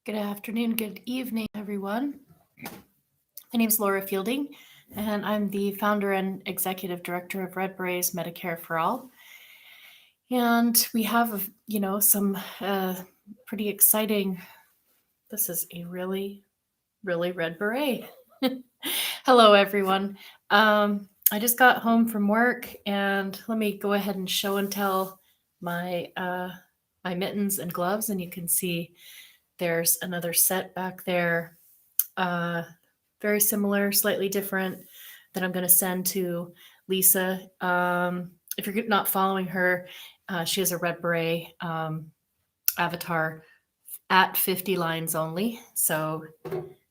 Good afternoon, good evening, everyone. My name is Laura Fielding, and I'm the founder and executive director of Red Berets Medicare for All. And we have, some pretty exciting. This is a really, really red beret. Hello, everyone. I just got home from work, and let me go ahead and show and tell my my mittens and gloves, and you can see there's another set back there. Very similar, slightly different, that I'm going to send to Lisa. If you're not following her, she has a Red Beret avatar at 50 lines only. So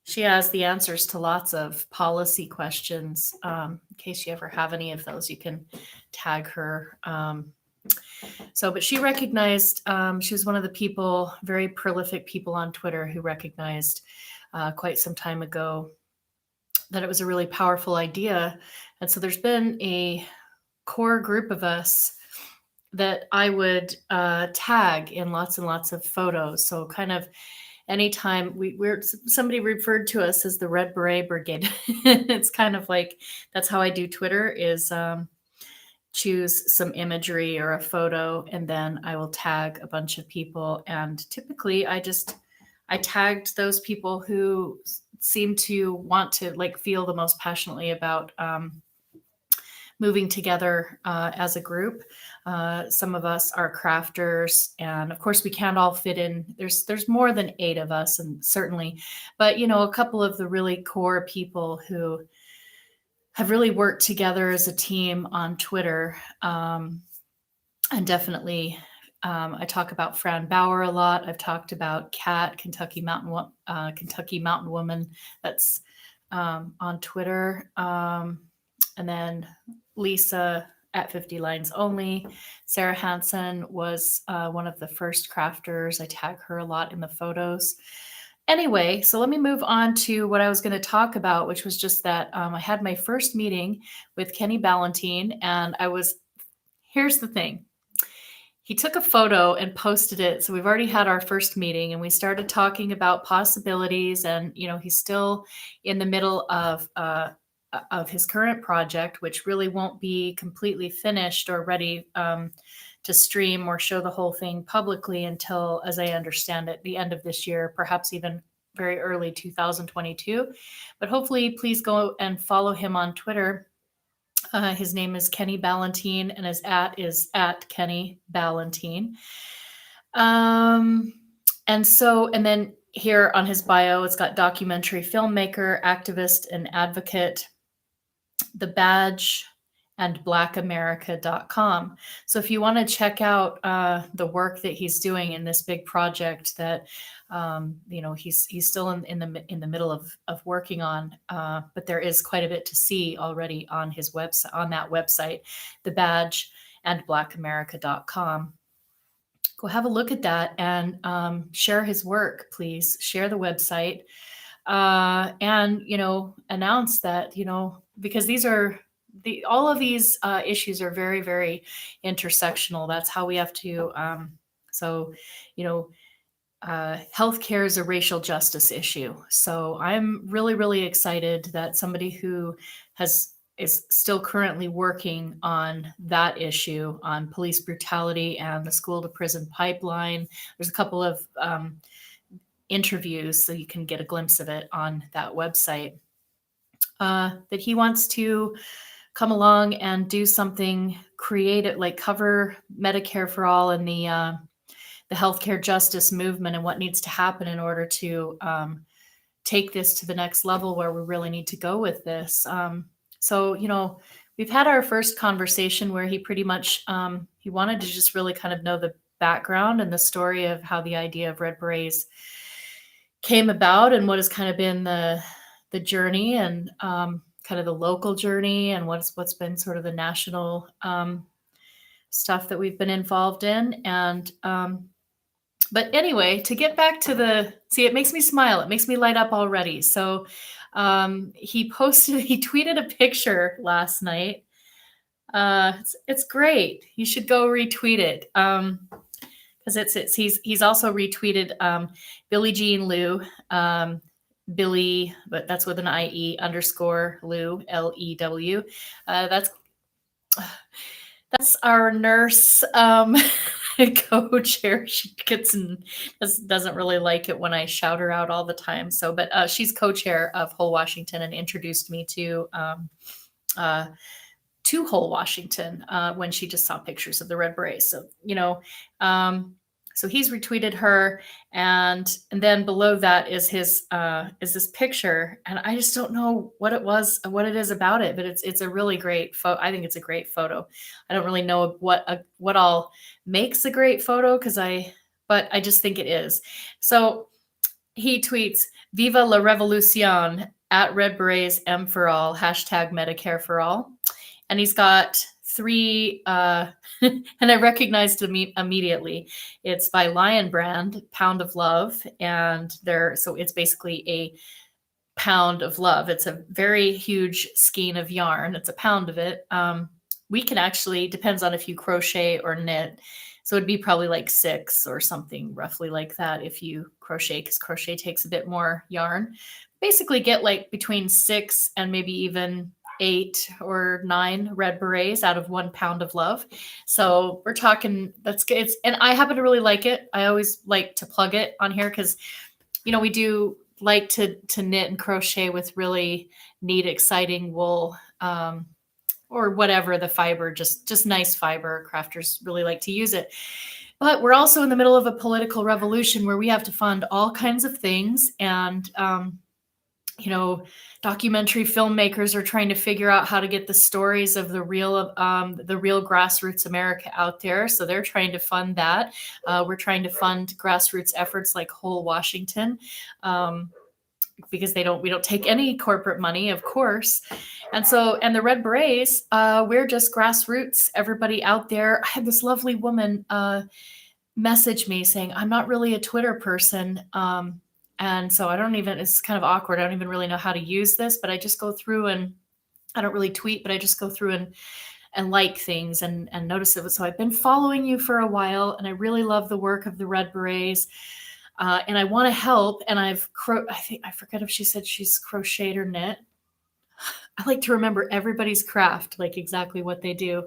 she has the answers to lots of policy questions. In case you ever have any of those, you can tag her. But she recognized, she was one of the people, very prolific people on Twitter who recognized quite some time ago that it was a really powerful idea. And so there's been a core group of us that I would tag in lots and lots of photos. So kind of anytime somebody referred to us as the Red Beret Brigade. It's kind of like, that's how I do Twitter, is choose some imagery or a photo, and then I will tag a bunch of people. And typically I tagged those people who seem to want to feel the most passionately about moving together as a group. Some of us are crafters, and of course we can't all fit in. There's more than 8 of us, and certainly, but a couple of the really core people who have really worked together as a team on Twitter. And definitely, I talk about Fran Bauer a lot. I've talked about Kat, Kentucky Mountain Woman, that's on Twitter. And then Lisa at 50 lines only. Sarah Hansen was one of the first crafters. I tag her a lot in the photos. Anyway, so let me move on to what I was going to talk about, which was just that I had my first meeting with Kenny Ballantine, and here's the thing. He took a photo and posted it. So we've already had our first meeting, and we started talking about possibilities, and, he's still in the middle of his current project, which really won't be completely finished or ready to stream or show the whole thing publicly until, as I understand it, the end of this year, perhaps even very early 2022. But hopefully, please go and follow him on Twitter. His name is Kenny Ballantine, and his is at Kenny Ballantine. And then here on his bio, it's got documentary filmmaker, activist, and advocate, the badge, and blackamerica.com. So if you want to check out the work that he's doing in this big project that he's still in the middle of working on, but there is quite a bit to see already on his website, on that website, the badge and blackamerica.com. Go have a look at that and share his work, please. Share the website and announce that, because all of these issues are very, very intersectional. That's how we have to. Healthcare is a racial justice issue. So I'm really, really excited that somebody who is still currently working on that issue, on police brutality and the school to prison pipeline. There's a couple of interviews, so you can get a glimpse of it on that website. That he wants to come along and do something creative, like cover Medicare for All and the healthcare justice movement and what needs to happen in order to take this to the next level where we really need to go with this. We've had our first conversation where he pretty much, he wanted to just really kind of know the background and the story of how the idea of Red Berets came about and what has kind of been the journey and kind of the local journey and what's been sort of the national stuff that we've been involved in. And but anyway, to get back to it makes me smile. It makes me light up already. So he tweeted a picture last night. It's great. You should go retweet it. Kind because he's also retweeted Billie Jean Liu, Billy, but that's with an IE underscore Lew, Lew. That's our nurse co-chair. She gets and doesn't really like it when I shout her out all the time. So, but she's co-chair of Whole Washington and introduced me to Whole Washington when she just saw pictures of the Red Berets. So, so he's retweeted her, and then below that is his is this picture, and I just don't know what it is about it, but it's a really great photo. I think it's a great photo. I don't really know what all makes a great photo but I just think it is. So he tweets, "Viva la Revolucion at Red Berets M for all, hashtag Medicare for all." And he's got three, and I recognized them immediately. It's by Lion Brand, Pound of Love, and so it's basically a pound of love. It's a very huge skein of yarn. It's a pound of it. We can actually, depends on if you crochet or knit. So it'd be probably like 6 or something roughly like that if you crochet, because crochet takes a bit more yarn. Basically get like between 6 and maybe even 8 or 9 Red Berets out of 1 pound of love. So we're talking, that's good. And I happen to really like it. I always like to plug it on here because, we do like to knit and crochet with really neat, exciting wool, or whatever the fiber, just nice fiber. Crafters really like to use it. But we're also in the middle of a political revolution where we have to fund all kinds of things. And, documentary filmmakers are trying to figure out how to get the stories of the real grassroots America out there. So they're trying to fund that. We're trying to fund grassroots efforts like Whole Washington, because we don't take any corporate money, of course. And the Red Berets, we're just grassroots, everybody out there. I had this lovely woman message me saying, "I'm not really a Twitter person. And so it's kind of awkward. I don't even really know how to use this, but I just go through and I don't really tweet, but I just go through and like things and notice it. So I've been following you for a while, and I really love the work of the Red Berets. And I want to help. And I forget if she said she's crocheted or knit. I like to remember everybody's craft, like exactly what they do.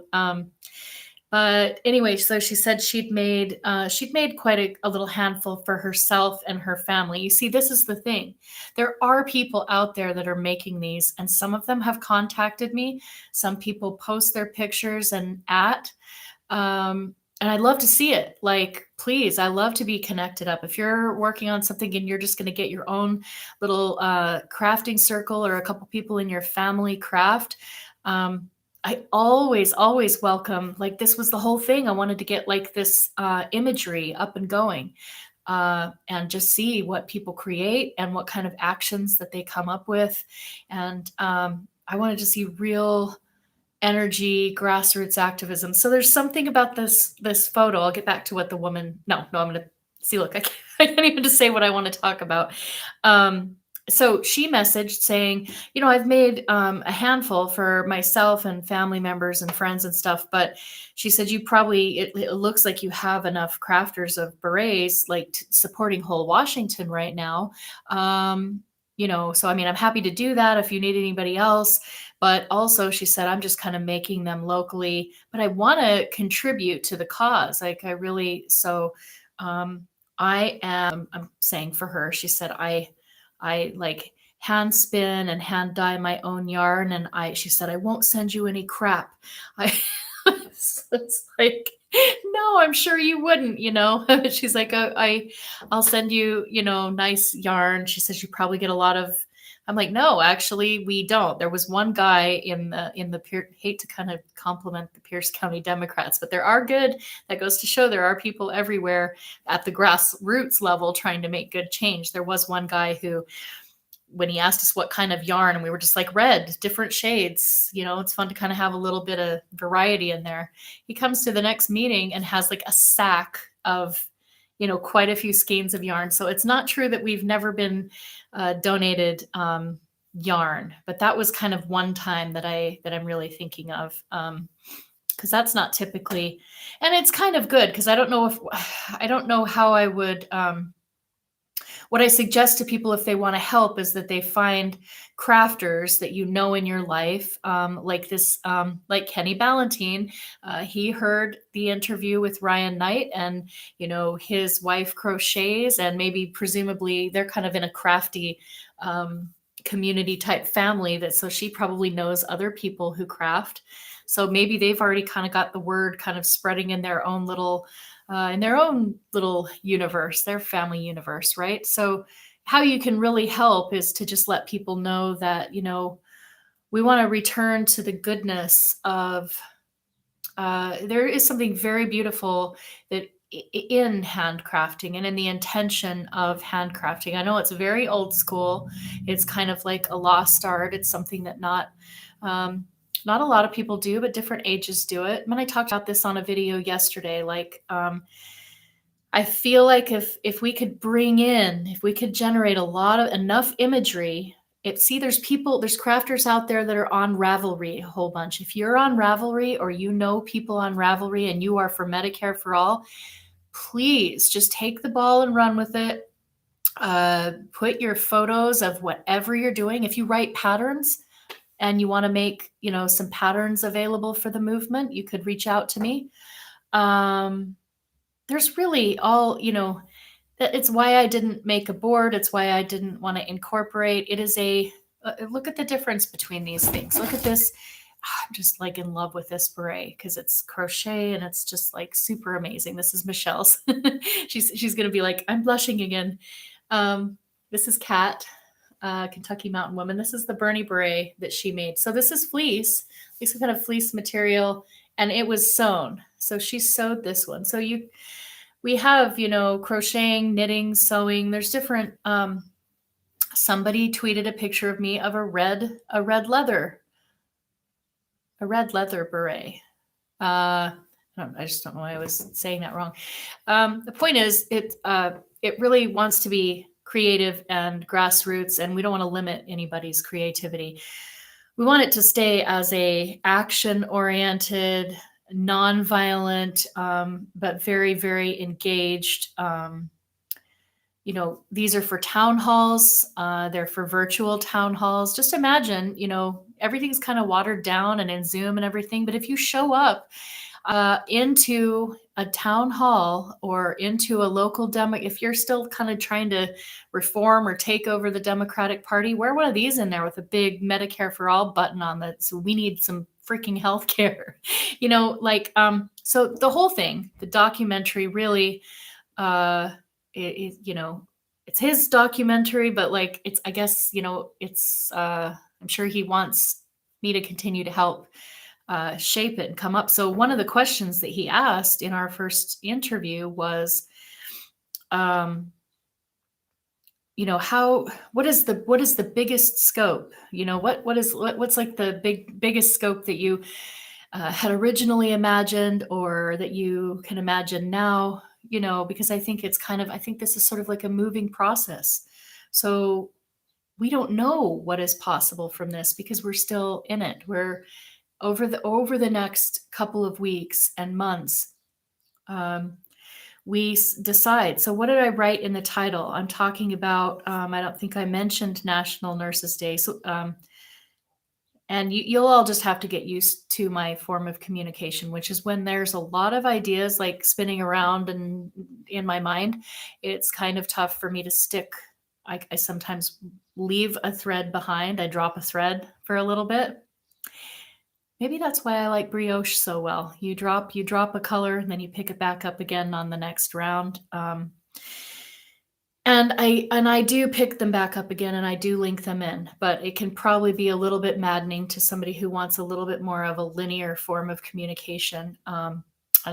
But anyway, so she said she'd made quite a little handful for herself and her family. You see, this is the thing. There are people out there that are making these, and some of them have contacted me. Some people post their pictures and I'd love to see it. Like, please, I love to be connected up. If you're working on something and you're just going to get your own little crafting circle or a couple people in your family craft, I always welcome, like, this was the whole thing. I wanted to get like this imagery up and going and just see what people create and what kind of actions that they come up with. And I wanted to see real energy, grassroots activism. So there's something about this photo. I'll get back to what the woman. No, I'm going to see. Look, I can't even just say what I want to talk about. So she messaged saying, I've made a handful for myself and family members and friends and stuff, but she said it looks like you have enough crafters of berets, like supporting Whole Washington right now. So I'm happy to do that if you need anybody else. But also, she said, I'm just kind of making them locally, but I want to contribute to the cause. Like, I really, so I'm saying for her, she said, I like hand spin and hand dye my own yarn. And she said, I won't send you any crap. It's like, no, I'm sure you wouldn't, She's like, I'll send you, nice yarn. She says, you probably get a lot of, I'm like, no, actually we don't. There was one guy in the hate to kind of compliment the Pierce County Democrats, but there are good, that goes to show there are people everywhere at the grassroots level trying to make good change. There was one guy who, when he asked us what kind of yarn, and we were just like, red, different shades, it's fun to kind of have a little bit of variety in there. He comes to the next meeting and has like a sack of, quite a few skeins of yarn. So it's not true that we've never been donated yarn, but that was kind of one time that I'm really thinking of. because that's not typically, and it's kind of good because I don't know if I don't know how I would what I suggest to people if they want to help is that they find crafters that you know in your life, like this, like Kenny Ballantine. He heard the interview with Ryan Knight, and his wife crochets, and maybe presumably they're kind of in a crafty community type family. So she probably knows other people who craft. So maybe they've already kind of got the word kind of spreading in their own little universe, their family universe, right? So how you can really help is to just let people know that, we want to return to the goodness of, there is something very beautiful that in handcrafting and in the intention of handcrafting. I know it's very old school. It's kind of like a lost art. It's something that not a lot of people do, but different ages do it. When I talked about this on a video yesterday, like, I feel like if we could if we could generate enough imagery, there's crafters out there that are on Ravelry a whole bunch. If you're on Ravelry or people on Ravelry and you are for Medicare for All, please just take the ball and run with it. Put your photos of whatever you're doing. If you write patterns and you want to make, some patterns available for the movement, you could reach out to me. There's really it's why I didn't make a board. It's why I didn't want to incorporate. It is look at the difference between these things. Look at this. I'm just like in love with this beret because it's crochet and it's just like super amazing. This is Michelle's. she's going to be like, I'm blushing again. This is Kat, Kentucky Mountain Woman. This is the Bernie beret that she made. So this is fleece. This is kind of fleece material, and it was sewn. So she sewed this one. So we have, crocheting, knitting, sewing. There's different, somebody tweeted a picture of me of a red leather beret. I just don't know why I was saying that wrong. The point is it really wants to be creative and grassroots, and we don't want to limit anybody's creativity. We want it to stay as a action-oriented, nonviolent, but very, very engaged. These are for town halls. They're for virtual town halls. Just imagine, everything's kind of watered down and in Zoom and everything. But if you show up into a town hall or into a local if you're still kind of trying to reform or take over the Democratic Party, wear one of these in there with a big Medicare for All button on that. So we need some freaking healthcare, so the whole thing, the documentary really, it's his documentary, but like, I guess, I'm sure he wants me to continue to help shape it and come up. So one of the questions that he asked in our first interview was, what is the biggest scope? What's like the biggest scope that you had originally imagined, or that you can imagine now? Because I think this is sort of like a moving process. So we don't know what is possible from this because we're still in it. We're over the next couple of weeks and months, we decide. So what did I write in the title? I'm talking about, I don't think I mentioned National Nurses Day. So, and you'll all just have to get used to my form of communication, which is when there's a lot of ideas like spinning around and in my mind, it's kind of tough for me to stick. I sometimes leave a thread behind. I drop a thread for a little bit. Maybe that's why I like brioche so well. You drop a color and then you pick it back up again on the next round. And I do pick them back up again, and I do link them in, but it can probably be a little bit maddening to somebody who wants a little bit more of a linear form of communication. And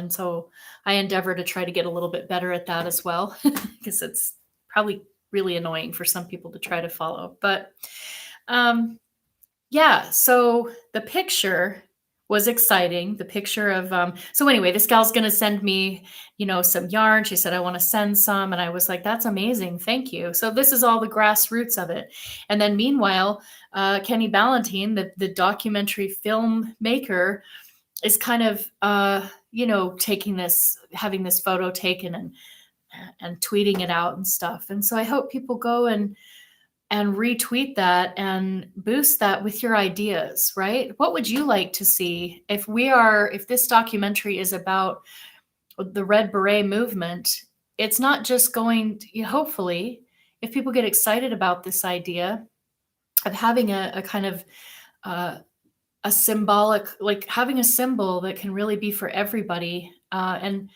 so I endeavor to try to get a little bit better at that as well, because it's probably really annoying for some people to try to follow. But yeah, so the picture was exciting. The picture of, so anyway, this gal's going to send me, some yarn. She said, I want to send some. And I was like, that's amazing. Thank you. So this is all the grassroots of it. And then meanwhile, Kenny Ballantine, the documentary filmmaker, is kind of taking this, having this photo taken and tweeting it out and stuff. And so I hope people go and retweet that and boost that with your ideas, right? What would you like to see if this documentary is about the Red Beret movement? It's not just going to, hopefully, if people get excited about this idea of having a kind of a symbolic, like having a symbol that can really be for everybody. And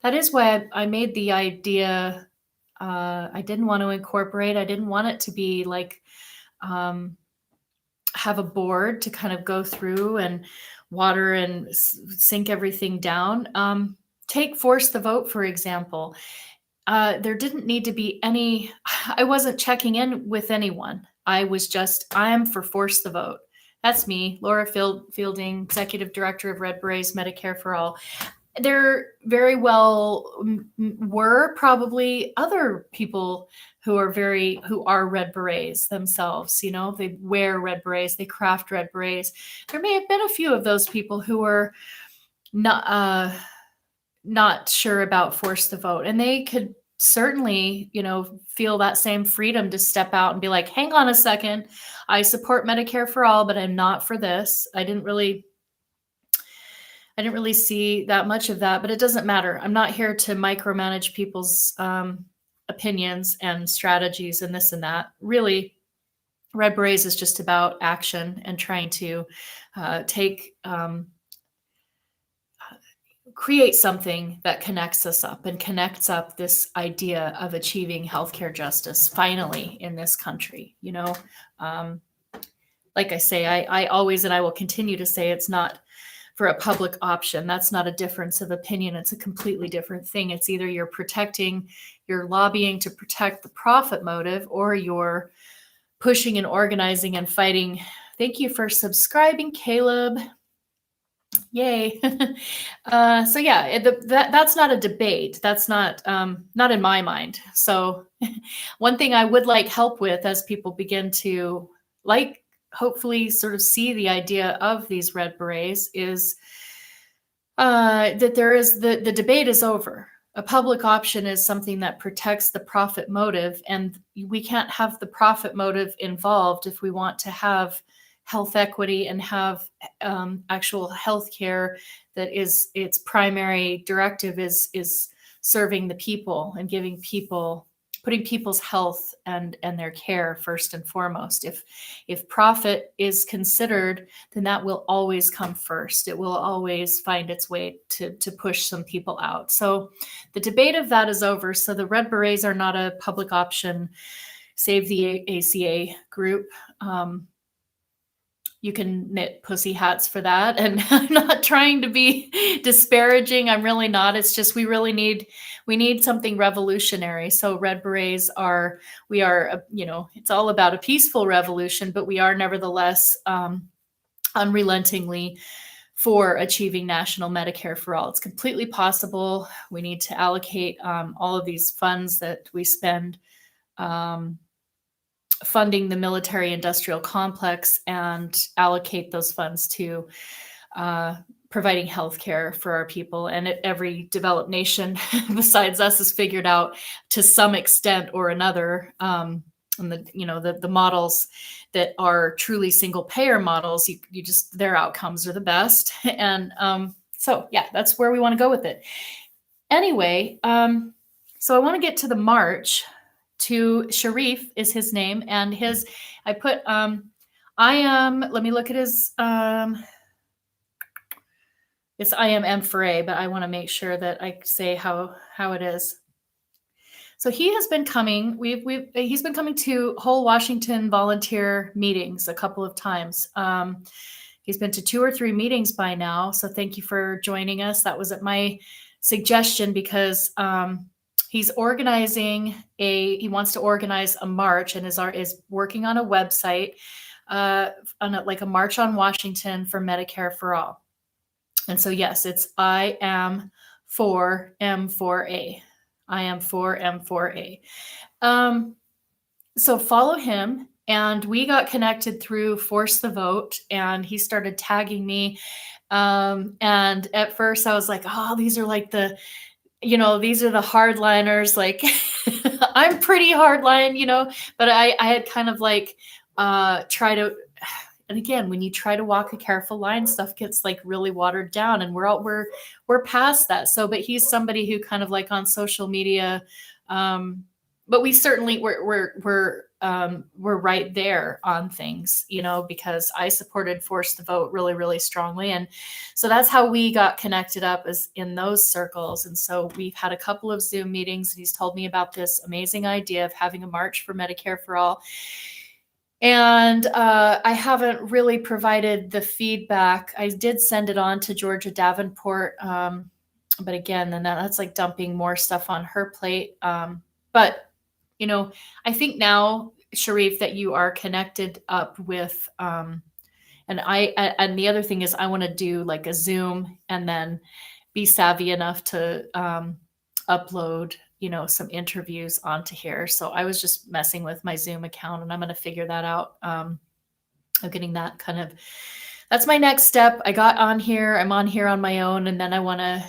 that is why I made the idea. I didn't want to incorporate, I didn't want it to be like, have a board to kind of go through and water and sink everything down. Take Force the Vote, for example. There didn't need to be any, I wasn't checking in with anyone. I am for Force the Vote. That's me, Laura Fielding, Executive Director of Red Berets Medicare for All. There very well were probably other people who are Red Berets themselves. They wear Red Berets, they craft Red Berets. There may have been a few of those people who were not sure about Force the Vote, and they could certainly, feel that same freedom to step out and be like, hang on a second, I support Medicare for all, but I'm not for this. I didn't really see that much of that, but it doesn't matter. I'm not here to micromanage people's opinions and strategies and this and that. Really, Red Berets is just about action and trying to create something that connects us up and connects up this idea of achieving healthcare justice finally in this country. Like I say, I always, and I will continue to say, it's not for a public option. That's not a difference of opinion. It's a completely different thing. It's either you're lobbying to protect the profit motive, or you're pushing and organizing and fighting. Thank you for subscribing, Caleb. Yay. So yeah, that's not a debate. That's not in my mind. So one thing I would like help with, as people begin to hopefully sort of see the idea of these Red Berets, is that there is the debate is over. A public option is something that protects the profit motive, and we can't have the profit motive involved if we want to have health equity and have actual health care that is its primary directive is serving the people and putting people's health and their care first and foremost. If profit is considered, then that will always come first. It will always find its way to push some people out. So the debate of that is over. So the Red Berets are not a public option. Save the ACA group. You can knit pussy hats for that. And I'm not trying to be disparaging. I'm really not. It's just we need something revolutionary. So Red Berets it's all about a peaceful revolution, but we are nevertheless unrelentingly for achieving national Medicare for all. It's completely possible. We need to allocate all of these funds that we spend funding the military industrial complex and allocate those funds to providing healthcare for our people. And every developed nation besides us has figured out to some extent or another, and the models that are truly single payer models, you just, their outcomes are the best. And so yeah, that's where we want to go with it. Anyway, so I want to get to the march. To Sharif is his name, and I put let me look at his it's I am M for A, but I want to make sure that I say how it is. So he has been coming. He's been coming to whole Washington volunteer meetings a couple of times. He's been to 2 or 3 meetings by now. So thank you for joining us. That was at my suggestion because he's he wants to organize a march and is working on a website like a March on Washington for Medicare for all. And so, yes, it's I am for M4A. I am for M4A. So follow him. And we got connected through Force the Vote, and he started tagging me. And at first I was like, oh, these are like these are the hardliners. Like I'm pretty hardline, but I had kind of like try to, and again, when you try to walk a careful line, stuff gets like really watered down, and we're past that. So, but he's somebody who kind of like on social media, but we certainly we're right there on things, because I supported Force the Vote really, really strongly, and so that's how we got connected up, is in those circles. And so we've had a couple of Zoom meetings, and he's told me about this amazing idea of having a march for Medicare for all. And I haven't really provided the feedback. I did send it on to Georgia Davenport, but again, then that's like dumping more stuff on her plate. But I think now, Sharif, that you are connected up with, and the other thing is, I want to do like a Zoom, and then be savvy enough to upload some interviews onto here. So I was just messing with my Zoom account, and I'm going to figure that out. Of getting that that's my next step. I got on here, I'm on here on my own, and then I want to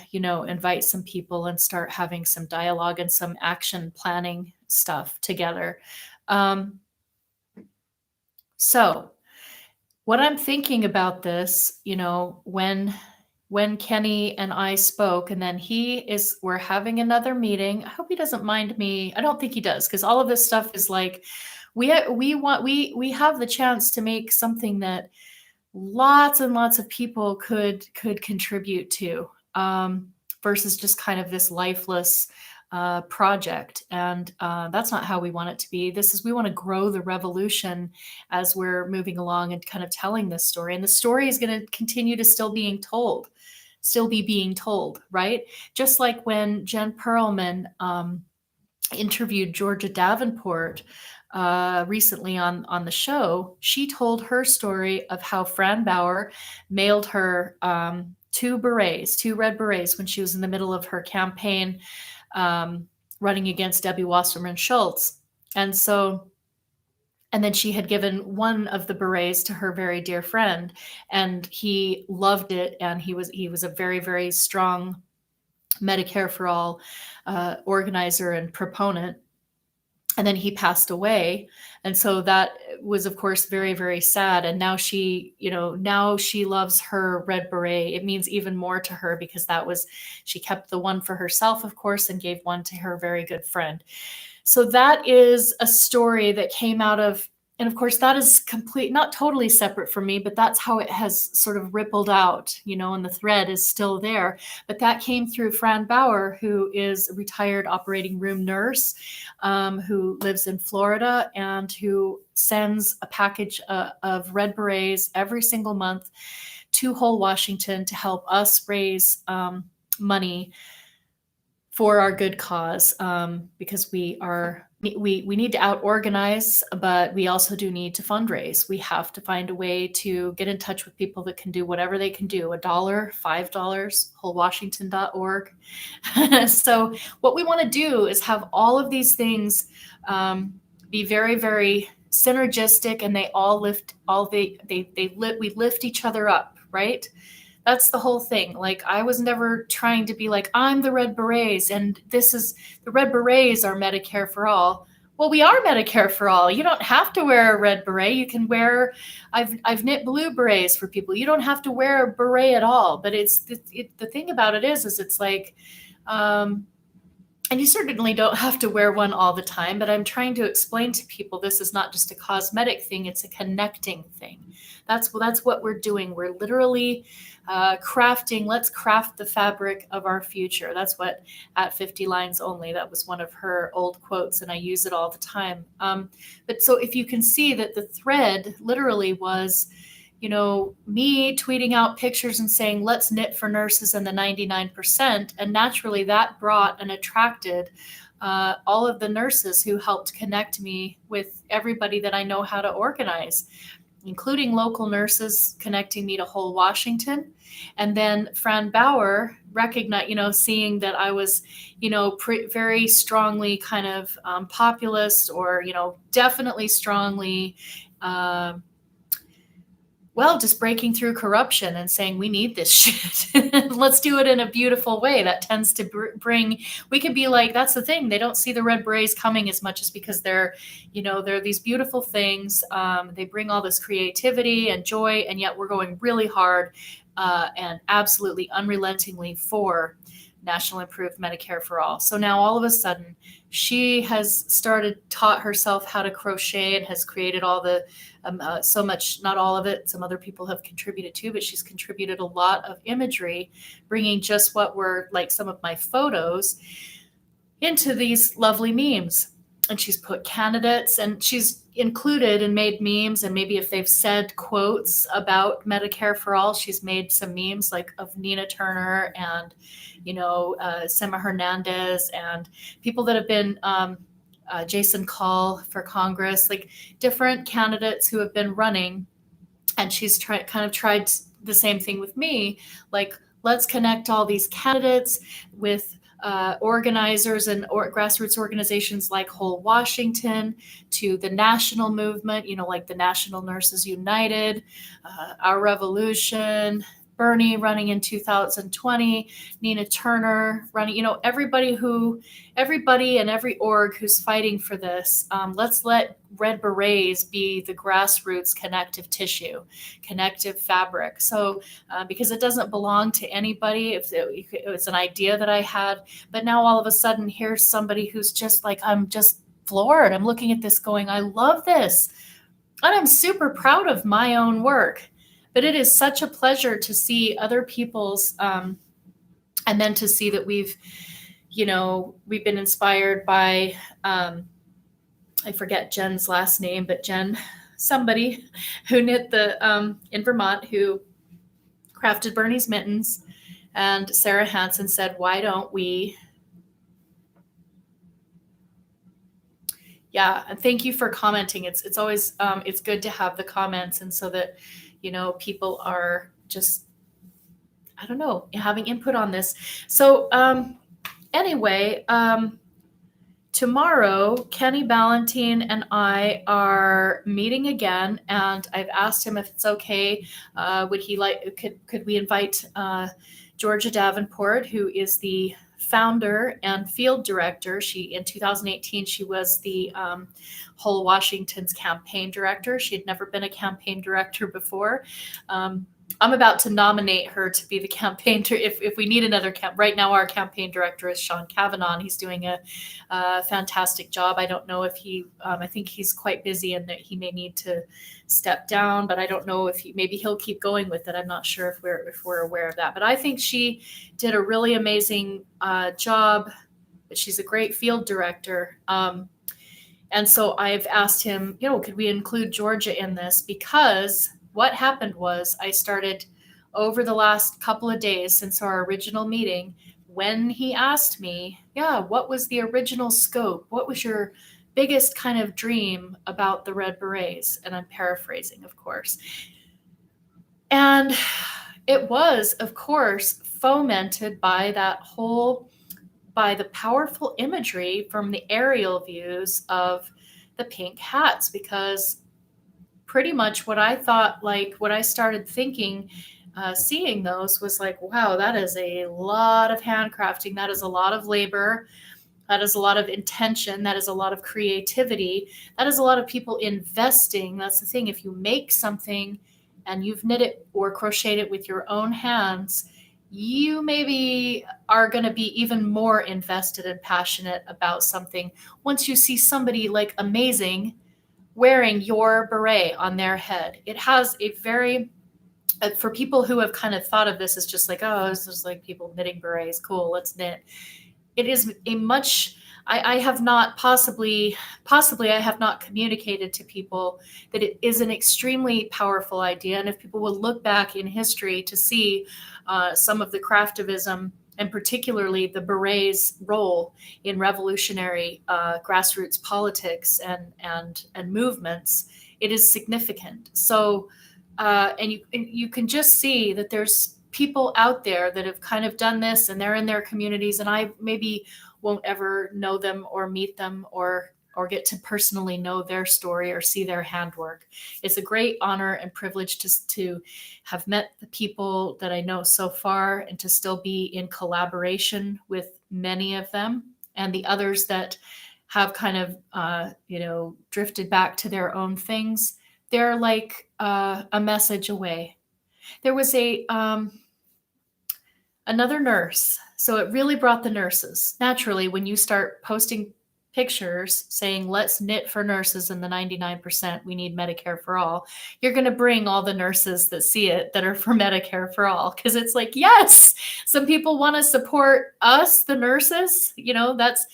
invite some people and start having some dialogue and some action planning stuff together. So what I'm thinking about this, when Kenny and I spoke, and then we're having another meeting. I hope he doesn't mind me. I don't think he does, because all of this stuff is like, we have the chance to make something that lots and lots of people could contribute to, versus just kind of this lifeless project. And that's not how we want it to be. We want to grow the revolution as we're moving along and kind of telling this story. And the story is going to continue to still be being told, right? Just like when Jen Perlman interviewed Georgia Davenport recently on the show, she told her story of how Fran Bauer mailed her two Red Berets, when she was in the middle of her campaign running against Debbie Wasserman Schultz. And then she had given one of the berets to her very dear friend, and he loved it. And he was a very, very strong Medicare for All organizer and proponent. And then he passed away. And so that was, of course, very, very sad. And now she loves her Red Beret. It means even more to her, because she kept the one for herself, of course, and gave one to her very good friend. So that is a story that came out of, and of course that is not totally separate from me, but that's how it has sort of rippled out, and the thread is still there. But that came through Fran Bauer, who is a retired operating room nurse, who lives in Florida, and who sends a package of Red Berets every single month to Whole Washington to help us raise money for our good cause, because we need to out-organize, but we also do need to fundraise. We have to find a way to get in touch with people that can do whatever they can do. $1, $5, wholewashington.org. So what we want to do is have all of these things be very, very synergistic, and they all we lift each other up, right? That's the whole thing. Like, I was never trying to be like, I'm the Red Berets, and the Red Berets are Medicare for all. Well, we are Medicare for all. You don't have to wear a red beret. You can wear, I've knit blue berets for people. You don't have to wear a beret at all. But the thing about it is it's like, and you certainly don't have to wear one all the time, but I'm trying to explain to people this is not just a cosmetic thing, it's a connecting thing. That's what we're doing. We're literally let's craft the fabric of our future. That's what At 50 Lines Only, that was one of her old quotes, and I use it all the time. But so if you can see that the thread literally was, me tweeting out pictures and saying, let's knit for nurses and the 99%. And naturally that brought and attracted all of the nurses who helped connect me with everybody that I know how to organize, including local nurses connecting me to Whole Washington. And then Fran Bauer seeing that I was, very strongly kind of populist, or, definitely strongly well, just breaking through corruption and saying we need this shit. Let's do it in a beautiful way. That tends to bring. We could be like, that's the thing. They don't see the Red Berets coming as much as because they're these beautiful things. They bring all this creativity and joy, and yet we're going really hard and absolutely unrelentingly for National Improved Medicare for All. So now all of a sudden, she has taught herself how to crochet and has created all the so much, not all of it. Some other people have contributed too, but she's contributed a lot of imagery, bringing just what were like some of my photos into these lovely memes. And she's put candidates and she's included and made memes. And maybe if they've said quotes about Medicare for All, she's made some memes like of Nina Turner and, Sema Hernandez and people that have been Jason Call for Congress, like different candidates who have been running. And she's tried the same thing with me, like, let's connect all these candidates with organizers and grassroots organizations like Whole Washington to the national movement, like the National Nurses United, Our Revolution, Bernie running in 2020, Nina Turner running, everybody and every org who's fighting for this. Let's let Red Berets be the grassroots connective tissue, connective fabric. So because it doesn't belong to anybody, if it's an idea that I had, but now all of a sudden here's somebody who's just like, I'm just floored. I'm looking at this going, I love this. And I'm super proud of my own work. But it is such a pleasure to see other people's, and then to see that we've been inspired by, I forget Jen's last name, but Jen, somebody who knit in Vermont, who crafted Bernie's mittens, and Sarah Hansen said, why don't we? Yeah, and thank you for commenting. It's always, it's good to have the comments, and so that, people are just, I don't know, having input on this. So anyway, tomorrow, Kenny Ballantine and I are meeting again, and I've asked him if it's okay. Could we invite Georgia Davenport, who is the founder and field director. In 2018, she was the Whole Washington's campaign director. She had never been a campaign director before. I'm about to nominate her to be the campaign if we need another right now our campaign director is Sean Cavanaugh. He's doing a fantastic job. I don't know if I think he's quite busy and that he may need to step down, but I don't know if maybe he'll keep going with it. I'm not sure if we're aware of that, but I think she did a really amazing job. But she's a great field director. And so I've asked him, could we include Georgia in this? Because what happened was I started over the last couple of days since our original meeting, when he asked me, what was the original scope? What was your biggest kind of dream about the Red Berets? And I'm paraphrasing, of course. And it was, of course, fomented by the powerful imagery from the aerial views of the pink hats, because pretty much what I thought, like what I started thinking, seeing those was like, wow, that is a lot of handcrafting. That is a lot of labor. That is a lot of intention. That is a lot of creativity. That is a lot of people investing. That's the thing. If you make something and you've knit it or crocheted it with your own hands, you maybe are going to be even more invested and passionate about something once you see somebody like amazing wearing your beret on their head. It has a very, for people who have kind of thought of this as just like, oh, it's just like people knitting berets, cool, let's knit. It is a much, I have not possibly I have not communicated to people that it is an extremely powerful idea. And if people will look back in history to see some of the craftivism, and particularly the berets' role in revolutionary grassroots politics and movements, it is significant. So, and you can just see that there's people out there that have kind of done this, and they're in their communities, and I maybe won't ever know them or meet them or or get to personally know their story or see their handwork. It's a great honor and privilege to have met the people that I know so far and to still be in collaboration with many of them, and the others that have kind of drifted back to their own things. They're like a message away. There was another nurse. So it really brought the nurses. Naturally, when you start posting pictures saying, let's knit for nurses in the 99%, we need Medicare for all, you're going to bring all the nurses that see it that are for Medicare for all. Because it's like, yes, some people want to support us, the nurses. That's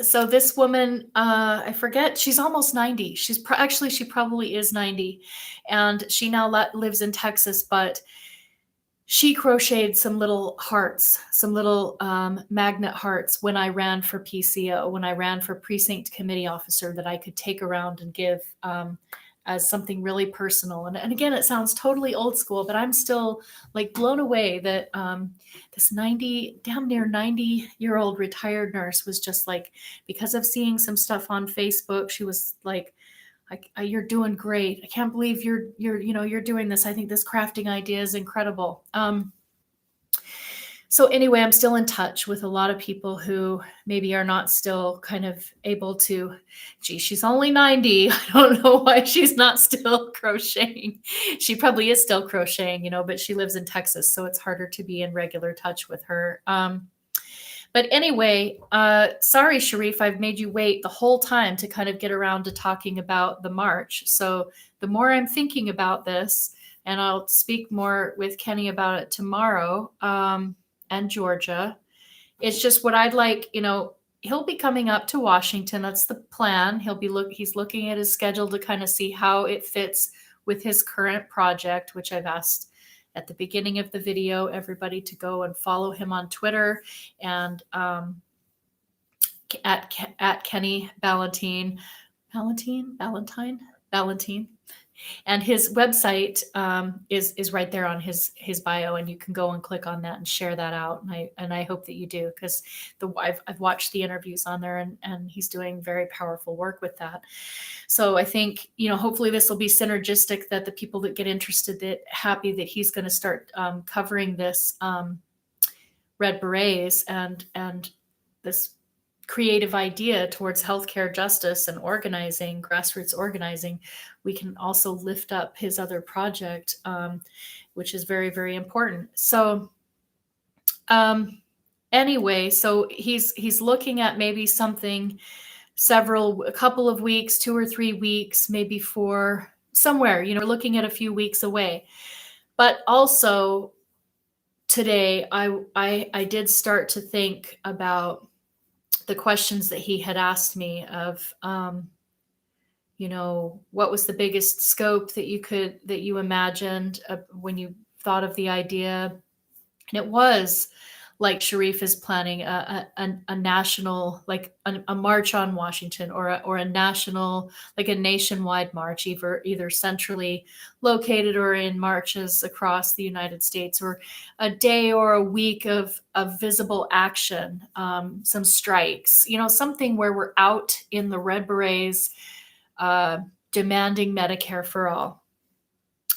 so this woman, I forget, she's almost 90. Actually, she probably is 90. And she now lives in Texas, but she crocheted some little hearts, some little magnet hearts when I ran for PCO, when I ran for precinct committee officer, that I could take around and give as something really personal. And again, it sounds totally old school, but I'm still like blown away that this damn near 90-year-old retired nurse was just like, because of seeing some stuff on Facebook, she was like, you're doing great. I can't believe you're doing this. I think this crafting idea is incredible. So anyway, I'm still in touch with a lot of people who maybe are not still kind of able to, she's only 90. I don't know why she's not still crocheting. She probably is still crocheting, but she lives in Texas, so it's harder to be in regular touch with her. But anyway, sorry, Sharif, I've made you wait the whole time to kind of get around to talking about the march. So the more I'm thinking about this, and I'll speak more with Kenny about it tomorrow, and Georgia, it's just what I'd like, he'll be coming up to Washington. That's the plan. He's looking at his schedule to kind of see how it fits with his current project, which I've asked at the beginning of the video everybody to go and follow him on Twitter and at Kenny Ballantine, and his website is right there on his bio, and you can go and click on that and share that out. And I hope that you do, because I've watched the interviews on there, and he's doing very powerful work with that. So I think, hopefully this will be synergistic, that the people that get interested, that happy that he's going to start covering this Red Berets and this creative idea towards healthcare justice and organizing, grassroots organizing. We can also lift up his other project, which is very, very important. So anyway, so he's looking at maybe something a couple of weeks, 2 or 3 weeks, maybe for somewhere, we're looking at a few weeks away. But also today, I did start to think about the questions that he had asked me of, what was the biggest scope that you imagined when you thought of the idea? And it was like Sharif is planning a national, like a march on Washington, or a national, like a nationwide march, either centrally located or in marches across the United States, or a day or a week of visible action, some strikes, something where we're out in the Red Berets demanding Medicare for all.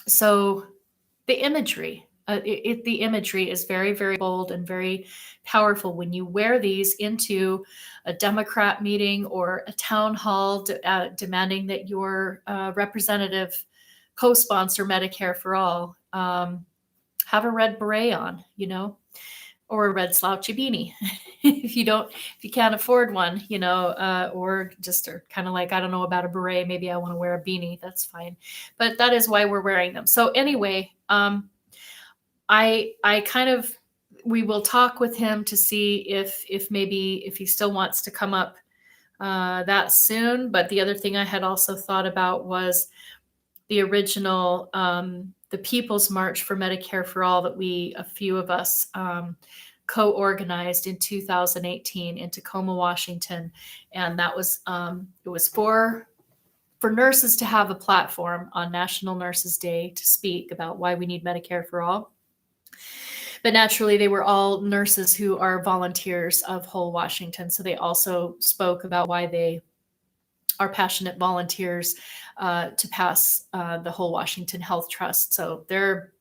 So the imagery is very, very bold and very powerful. When you wear these into a Democrat meeting or a town hall demanding that your representative co-sponsor Medicare for all, have a red beret on, or a red slouchy beanie. if you can't afford one, or just are kind of like, I don't know about a beret, maybe I want to wear a beanie, that's fine. But that is why we're wearing them. So anyway, we will talk with him to see if he still wants to come up that soon. But the other thing I had also thought about was the original, the People's March for Medicare for All that a few of us co-organized in 2018 in Tacoma, Washington. And that was, it was for nurses to have a platform on National Nurses Day to speak about why we need Medicare for all. but naturally they were all nurses who are volunteers of Whole Washington. So they also spoke about why they are passionate volunteers to pass the Whole Washington Health Trust. So there's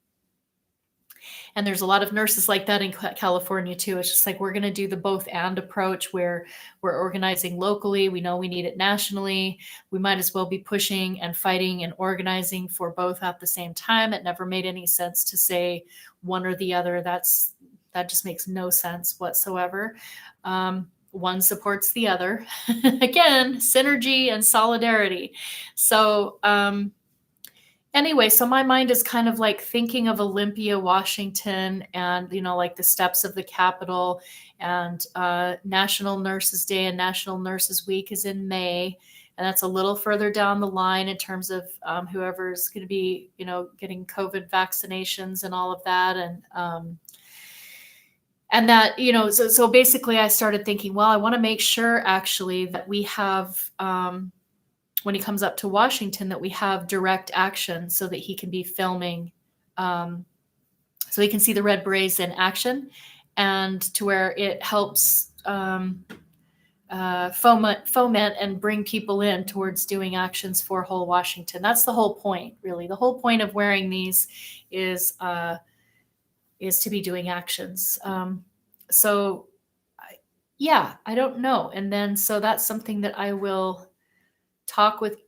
a lot of nurses like that in California too. It's just like, we're going to do the both and approach, where we're organizing locally. We know we need it nationally. We might as well be pushing and fighting and organizing for both at the same time. It never made any sense to say one or the other. That just makes no sense whatsoever. One supports the other. Again, synergy and solidarity. So, anyway, so my mind is kind of like thinking of Olympia, Washington, and, like the steps of the Capitol, and National Nurses Day and National Nurses Week is in May. And that's a little further down the line in terms of whoever's going to be, getting COVID vaccinations and all of that. And that, so basically I started thinking, well, I want to make sure actually that we have, when he comes up to Washington, that we have direct action so that he can be filming, so he can see the Red Berets in action, and to where it helps foment and bring people in towards doing actions for Whole Washington. That's the whole point, really. The whole point of wearing these is to be doing actions. So I don't know. And then, so that's something that I will talk with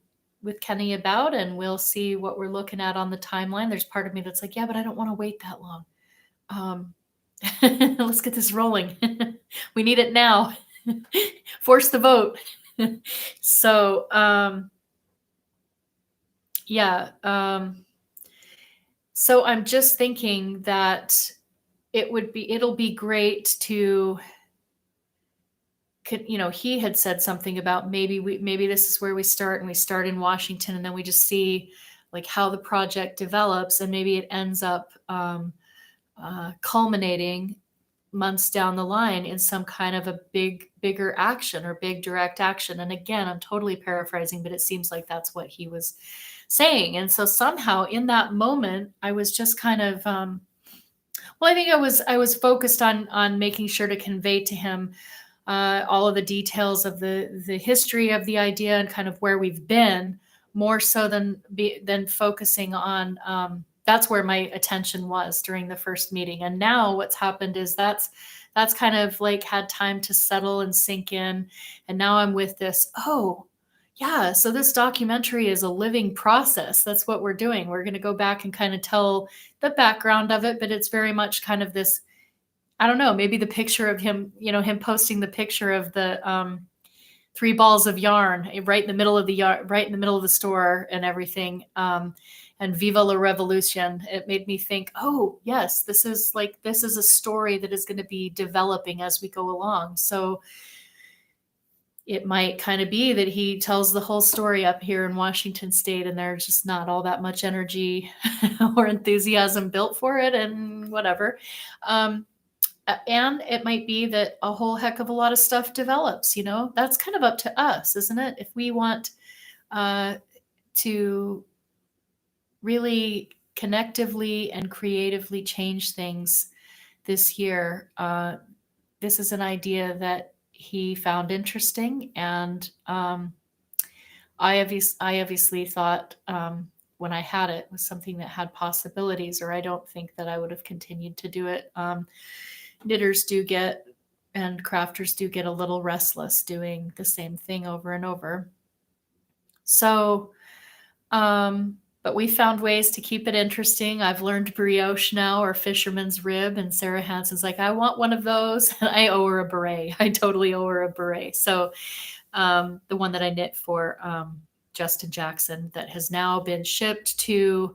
Kenny about, and we'll see what we're looking at on the timeline. There's part of me that's like, yeah, but I don't want to wait that long. Let's get this rolling. We need it now. Force the vote. So, so I'm just thinking that it'll be great to, he had said something about maybe this is where we start, and we start in Washington, and then we just see like how the project develops, and maybe it ends up culminating months down the line in some kind of a bigger action or big direct action. And again, I'm totally paraphrasing, but it seems like that's what he was saying. And so somehow in that moment, I was just kind of, I think I was focused on making sure to convey to him all of the details of the history of the idea and kind of where we've been, more so than focusing on, that's where my attention was during the first meeting. And now what's happened is that's kind of like had time to settle and sink in. And now I'm with this, oh yeah, so this documentary is a living process. That's what we're doing. We're going to go back and kind of tell the background of it, but it's very much kind of this, I don't know, maybe the picture of him, him posting the picture of the 3 balls of yarn right in the middle of the store and everything. And Viva la Revolution. It made me think, oh yes, this is a story that is going to be developing as we go along. So it might kind of be that he tells the whole story up here in Washington State, and there's just not all that much energy or enthusiasm built for it, and whatever. And it might be that a whole heck of a lot of stuff develops, that's kind of up to us, isn't it? If we want to really connectively and creatively change things this year, this is an idea that he found interesting. And I obviously thought when I had it was something that had possibilities, or I don't think that I would have continued to do it. Knitters do get, and crafters do get a little restless doing the same thing over and over. So, but we found ways to keep it interesting. I've learned brioche now, or fisherman's rib, and Sarah Hansen's like, I want one of those. I owe her a beret. I totally owe her a beret. So the one that I knit for Justin Jackson, that has now been shipped to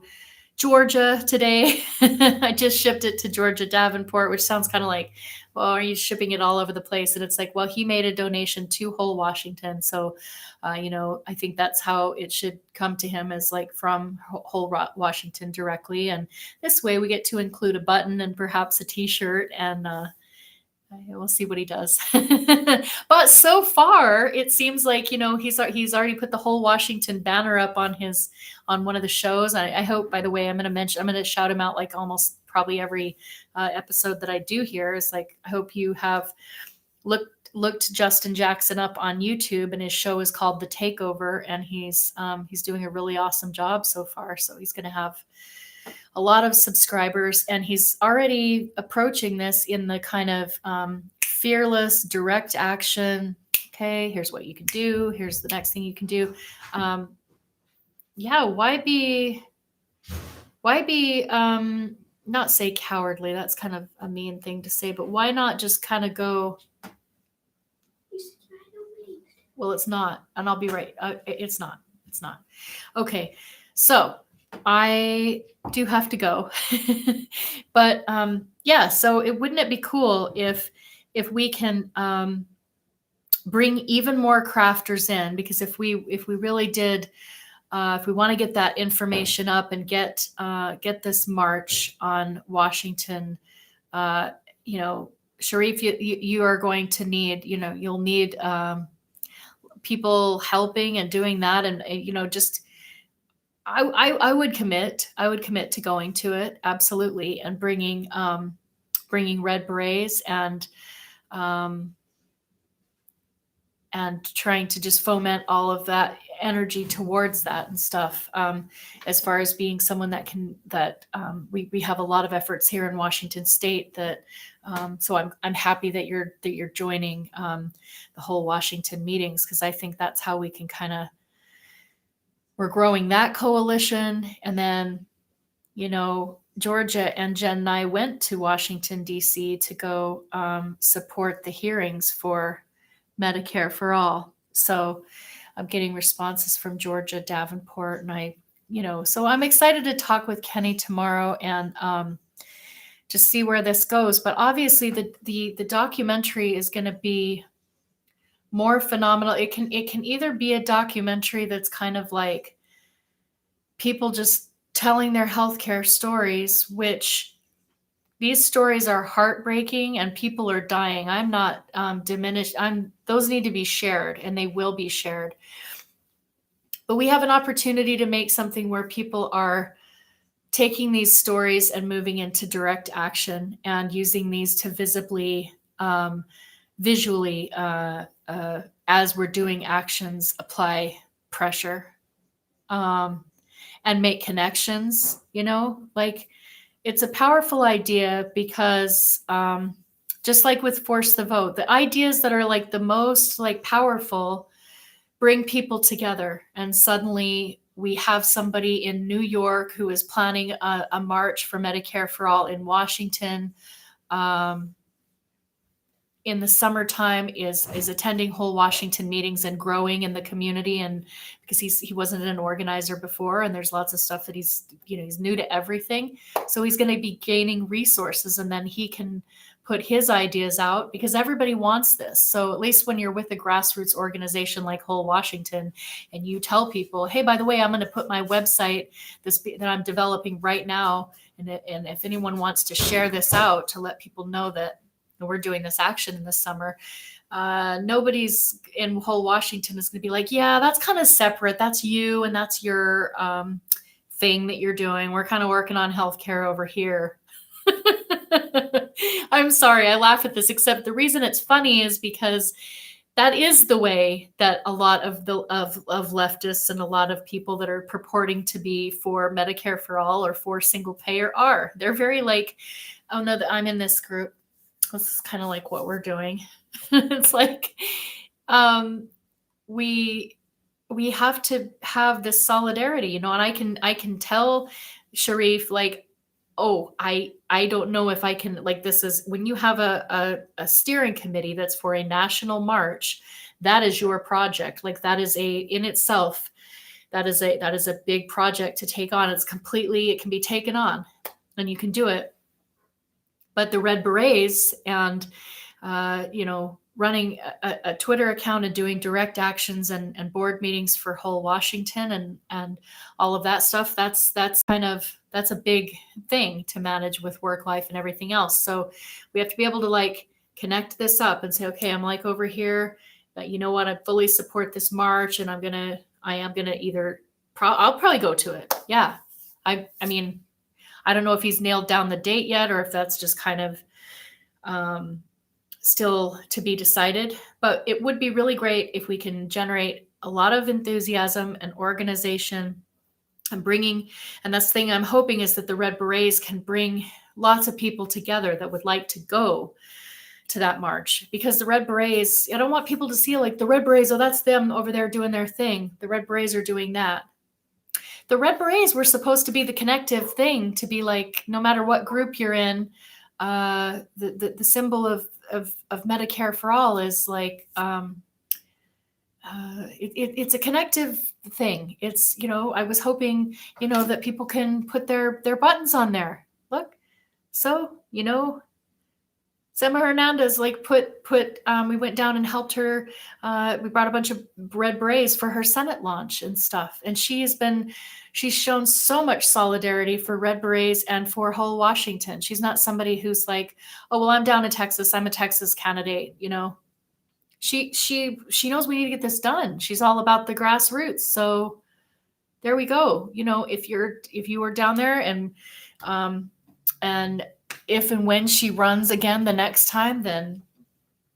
Georgia today. I just shipped it to Georgia Davenport, which sounds kind of like, well, are you shipping it all over the place? And it's like, well, he made a donation to Whole Washington. So, I think that's how it should come to him, as like from Whole Washington directly. And this way we get to include a button and perhaps a t-shirt, and we'll see what he does. But so far it seems like, he's already put the Whole Washington banner up on one of the shows. I hope, by the way, I'm going to shout him out like almost probably every episode that I do here is like, I hope you have looked Justin Jackson up on YouTube, and his show is called The Takeover, and he's doing a really awesome job so far. So he's going to have a lot of subscribers, and he's already approaching this in the kind of fearless, direct action. Okay, here's what you can do. Here's the next thing you can do. Yeah, why be not say cowardly? That's kind of a mean thing to say, but why not just kind of go, well, it's not, and I'll be right. It's not. Okay, so I do have to go, but yeah. So wouldn't it be cool if we can bring even more crafters in? Because if we really did, if we want to get that information up and get this march on Washington, Sharif, you are going to need, you'll need people helping and doing that, and just I would commit to going to it, absolutely, and bringing Red Berets and trying to just foment all of that energy towards that and stuff. As far as being someone we have a lot of efforts here in Washington State that, so I'm happy that you're joining the whole Washington meetings, because I think that's how we can we're growing that coalition. And then, Georgia and Jen and I went to Washington, D.C. to go support the hearings for Medicare for All. So I'm getting responses from Georgia, Davenport, and so I'm excited to talk with Kenny tomorrow and just see where this goes. But obviously the documentary is going to be more phenomenal. It can either be a documentary that's kind of like people just telling their healthcare stories, which these stories are heartbreaking and people are dying. I'm not diminished. Those need to be shared, and they will be shared. But we have an opportunity to make something where people are taking these stories and moving into direct action and using these to visibly, visually, as we're doing actions, apply pressure and make connections. Like, it's a powerful idea because just like with Force the Vote, the ideas that are like the most powerful bring people together. And suddenly we have somebody in New York who is planning a march for Medicare for All in Washington. In the summertime is attending whole Washington meetings and growing in the community, and because he wasn't an organizer before, and there's lots of stuff that he's new to everything. So he's going to be gaining resources, and then he can put his ideas out, because everybody wants this. So at least when you're with a grassroots organization like Whole Washington and you tell people, hey, by the way, I'm going to put my website that I'm developing right now, and if anyone wants to share this out to let people know that we're doing this action in the summer, nobody's in Whole Washington is going to be like, yeah, that's kind of separate. That's you and that's your thing that you're doing. We're kind of working on healthcare over here. I'm sorry, I laugh at this, except the reason it's funny is because that is the way that a lot of leftists and a lot of people that are purporting to be for Medicare for All or for single payer are. They're very like, oh no, I'm in this group. This is kind of like what we're doing. It's like we have to have this solidarity, and I can tell Sharif, like, oh, I don't know if I can, like, this is when you have a steering committee that's for a national march, that is your project. Like, that is in itself, that is a big project to take on. It can be taken on and you can do it. But the Red Berets and, running a Twitter account and doing direct actions and board meetings for whole Washington and all of that stuff, that's a big thing to manage with work life and everything else. So we have to be able to connect this up and say, okay, I'm over here, but you know what? I fully support this march, and I am gonna either I'll probably go to it. Yeah. I mean, I don't know if he's nailed down the date yet, or if that's just kind of still to be decided. But it would be really great if we can generate a lot of enthusiasm and organization and bringing, and that's the thing I'm hoping is that the Red Berets can bring lots of people together that would like to go to that march, because the Red Berets, I don't want people to see like the Red Berets, oh, that's them over there doing their thing. The Red Berets are doing that. The Red Berets were supposed to be the connective thing, to be like, no matter what group you're in, the symbol of Medicare for all is like, it's a connective thing. It's, I was hoping, that people can put their buttons on there. Look, so, Selma Hernandez, like we went down and helped her. We brought a bunch of Red Berets for her Senate launch and stuff. And she's shown so much solidarity for Red Berets and for whole Washington. She's not somebody who's like, oh, well, I'm down in Texas, I'm a Texas candidate. She knows we need to get this done. She's all about the grassroots. So there we go. If you are down there and if and when she runs again the next time, then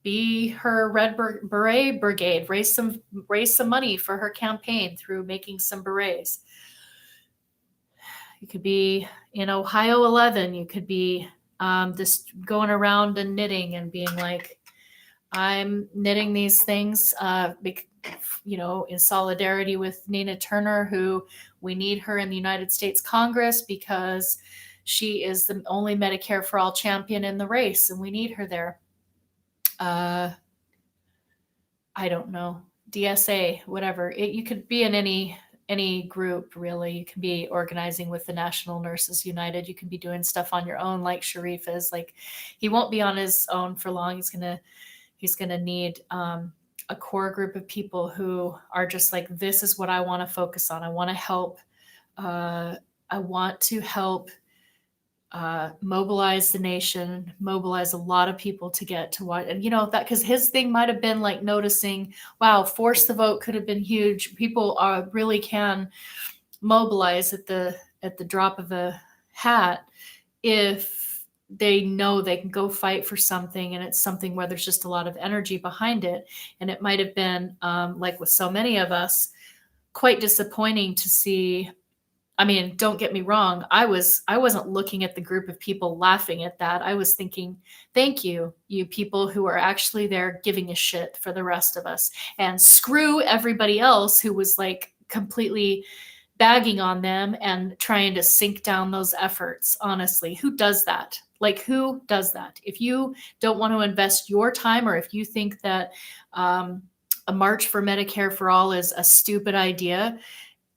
be her Red Beret brigade. Raise some money for her campaign through making some berets. You could be in Ohio 11. You could be just going around and knitting and being like, I'm knitting these things, in solidarity with Nina Turner, who we need her in the United States Congress because she is the only Medicare for all champion in the race, and we need her there. I don't know, DSA, whatever. You could be in any group, really. You can be organizing with the National Nurses United. You can be doing stuff on your own, like Sharif is. Like, he won't be on his own for long. He's gonna need a core group of people who are just like, this is what I want to focus on. I want to help. I want to help mobilize the nation, mobilize a lot of people to get to what, and that, because his thing might have been like noticing, wow, force the vote could have been huge. People really can mobilize at the drop of a hat if they know they can go fight for something, and it's something where there's just a lot of energy behind it. And it might have been, like with so many of us, quite disappointing to see. I mean, don't get me wrong. I wasn't looking at the group of people laughing at that. I was thinking, thank you, you people who are actually there giving a shit for the rest of us, and screw everybody else who was like completely bagging on them and trying to sink down those efforts. Honestly, who does that? Like, who does that? If you don't want to invest your time, or if you think that a march for Medicare for all is a stupid idea,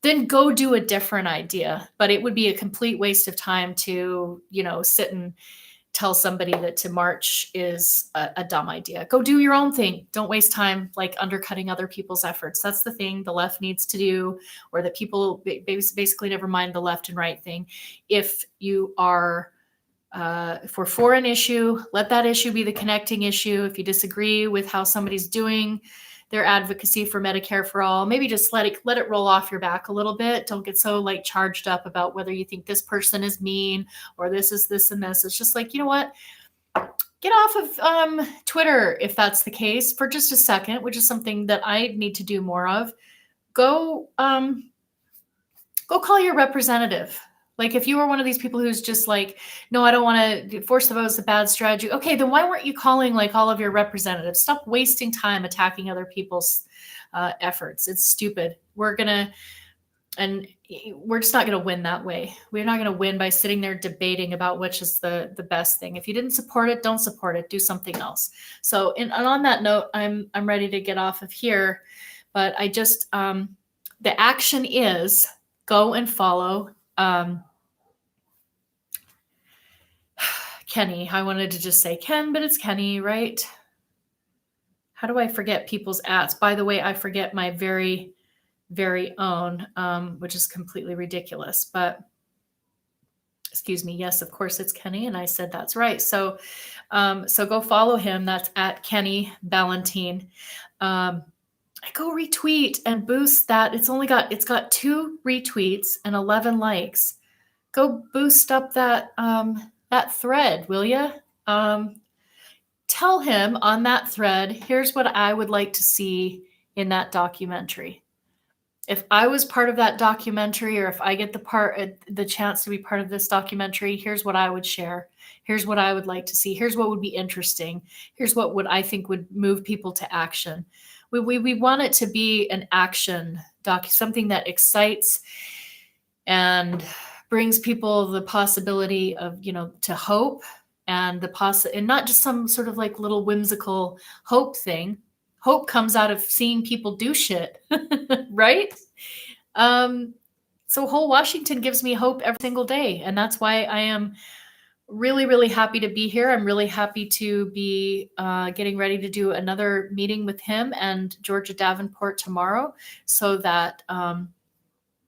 then go do a different idea. But it would be a complete waste of time to, sit and tell somebody that to march is a dumb idea. Go do your own thing. Don't waste time like undercutting other people's efforts. That's the thing the left needs to do, or that people basically never mind the left and right thing. If you are if we're for an issue, let that issue be the connecting issue. If you disagree with how somebody's doing their advocacy for Medicare for all, maybe just let it roll off your back a little bit. Don't get so like charged up about whether you think this person is mean or this is this and this. It's just like, you know what? Get off of Twitter if that's the case for just a second, which is something that I need to do more of. Go call your representative. Like, if you were one of these people who's just like, no, I don't want to force the vote, it's a bad strategy. Okay, then why weren't you calling like all of your representatives? Stop wasting time attacking other people's efforts. It's stupid. We're just not going to win that way. We're not going to win by sitting there debating about which is the best thing. If you didn't support it, don't support it. Do something else. So, and on that note, I'm ready to get off of here. But I just, the action is go and follow Kenny. I wanted to just say Ken, but it's Kenny, right? How do I forget people's ats? By the way, I forget my very, very own, which is completely ridiculous. But excuse me. Yes, of course it's Kenny, and I said that's right. So, so go follow him. That's at Kenny Ballantine. Go retweet and boost that. It's got 2 retweets and 11 likes. go boost up that that thread, will you? Tell him on that thread, here's what I would like to see in that documentary. If I was part of that documentary, or if I get the chance to be part of this documentary, here's what I would share. Here's what I would like to see. Here's what would be interesting. Here's what would I think would move people to action. We want it to be an action doc, something that excites and brings people the possibility of, to hope, and and not just some sort of like little whimsical hope thing. Hope comes out of seeing people do shit, right? So whole Washington gives me hope every single day, and that's why I am really, really happy to be here. I'm really happy to be getting ready to do another meeting with him and Georgia Davenport tomorrow, so that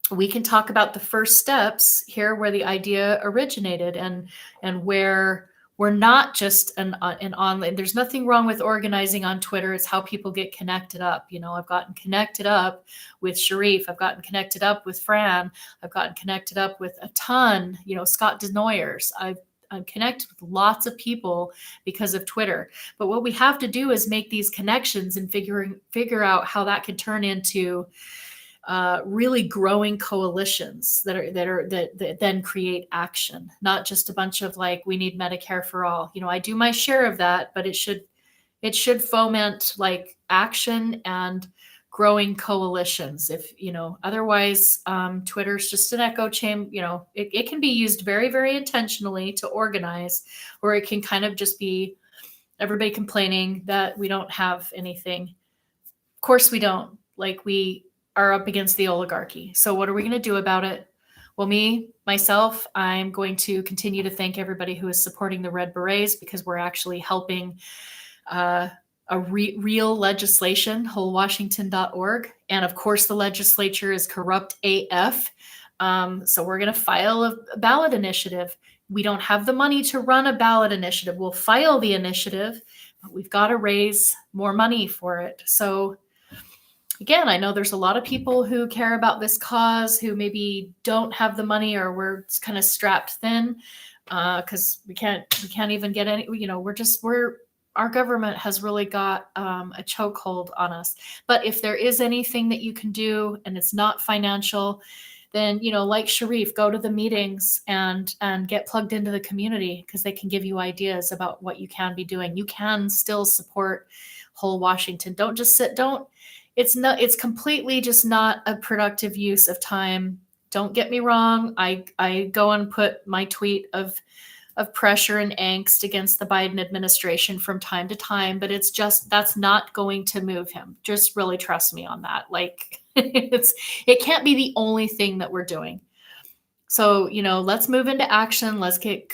we can talk about the first steps here, where the idea originated, and where we're not just an online. There's nothing wrong with organizing on Twitter. It's how people get connected up. I've gotten connected up with Sharif. I've gotten connected up with Fran. I've gotten connected up with a ton, Scott Denoyers. I'm connected with lots of people because of Twitter. But what we have to do is make these connections and figure out how that can turn into really growing coalitions that then create action, not just a bunch of like, we need Medicare for all. I do my share of that, but it should foment like action and growing coalitions. If otherwise, Twitter's just an echo chamber. It can be used very, very intentionally to organize, or it can kind of just be everybody complaining that we don't have anything. Of course we don't. Like, we are up against the oligarchy. So what are we going to do about it? Well, myself, I'm going to continue to thank everybody who is supporting the Red Berets, because we're actually helping real legislation, wholewashington.org. And of course, the legislature is corrupt AF. So we're going to file a ballot initiative. We don't have the money to run a ballot initiative. We'll file the initiative, but we've got to raise more money for it. So again, I know there's a lot of people who care about this cause who maybe don't have the money, or we're kind of strapped thin because we can't even get any. Our government has really got a chokehold on us. But if there is anything that you can do, and it's not financial, then like Sharif, go to the meetings and get plugged into the community, because they can give you ideas about what you can be doing. You can still support Whole Washington. Don't just sit. It's completely just not a productive use of time. Don't get me wrong. I go and put my tweet of pressure and angst against the Biden administration from time to time, but that's not going to move him. Just really trust me on that. Like, it can't be the only thing that we're doing. So, let's move into action. Let's get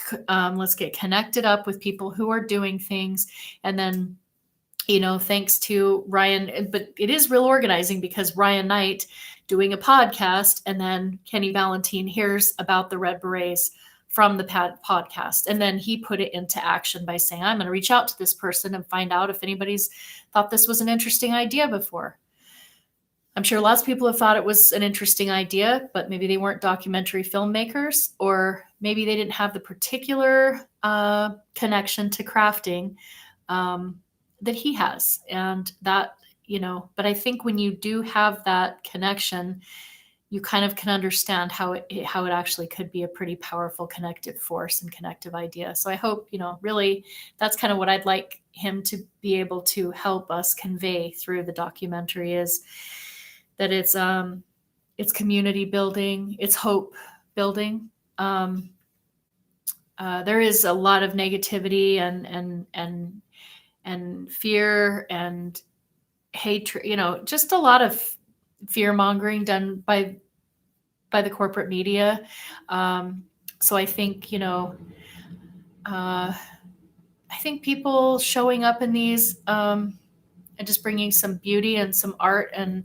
connected up with people who are doing things. And then, thanks to Ryan, but it is real organizing, because Ryan Knight doing a podcast, and then Kenny Valentine hears about the Red Berets from the podcast. And then he put it into action by saying, I'm going to reach out to this person and find out if anybody's thought this was an interesting idea before. I'm sure lots of people have thought it was an interesting idea, but maybe they weren't documentary filmmakers, or maybe they didn't have the particular connection to crafting that he has. And that, but I think when you do have that connection, you kind of can understand how it actually could be a pretty powerful connective force and connective idea. So I hope, really, that's kind of what I'd like him to be able to help us convey through the documentary, is that it's community building, it's hope building. There is a lot of negativity and fear and hatred, just a lot of fear mongering done by the corporate media. So I think, I think people showing up in these and just bringing some beauty and some art and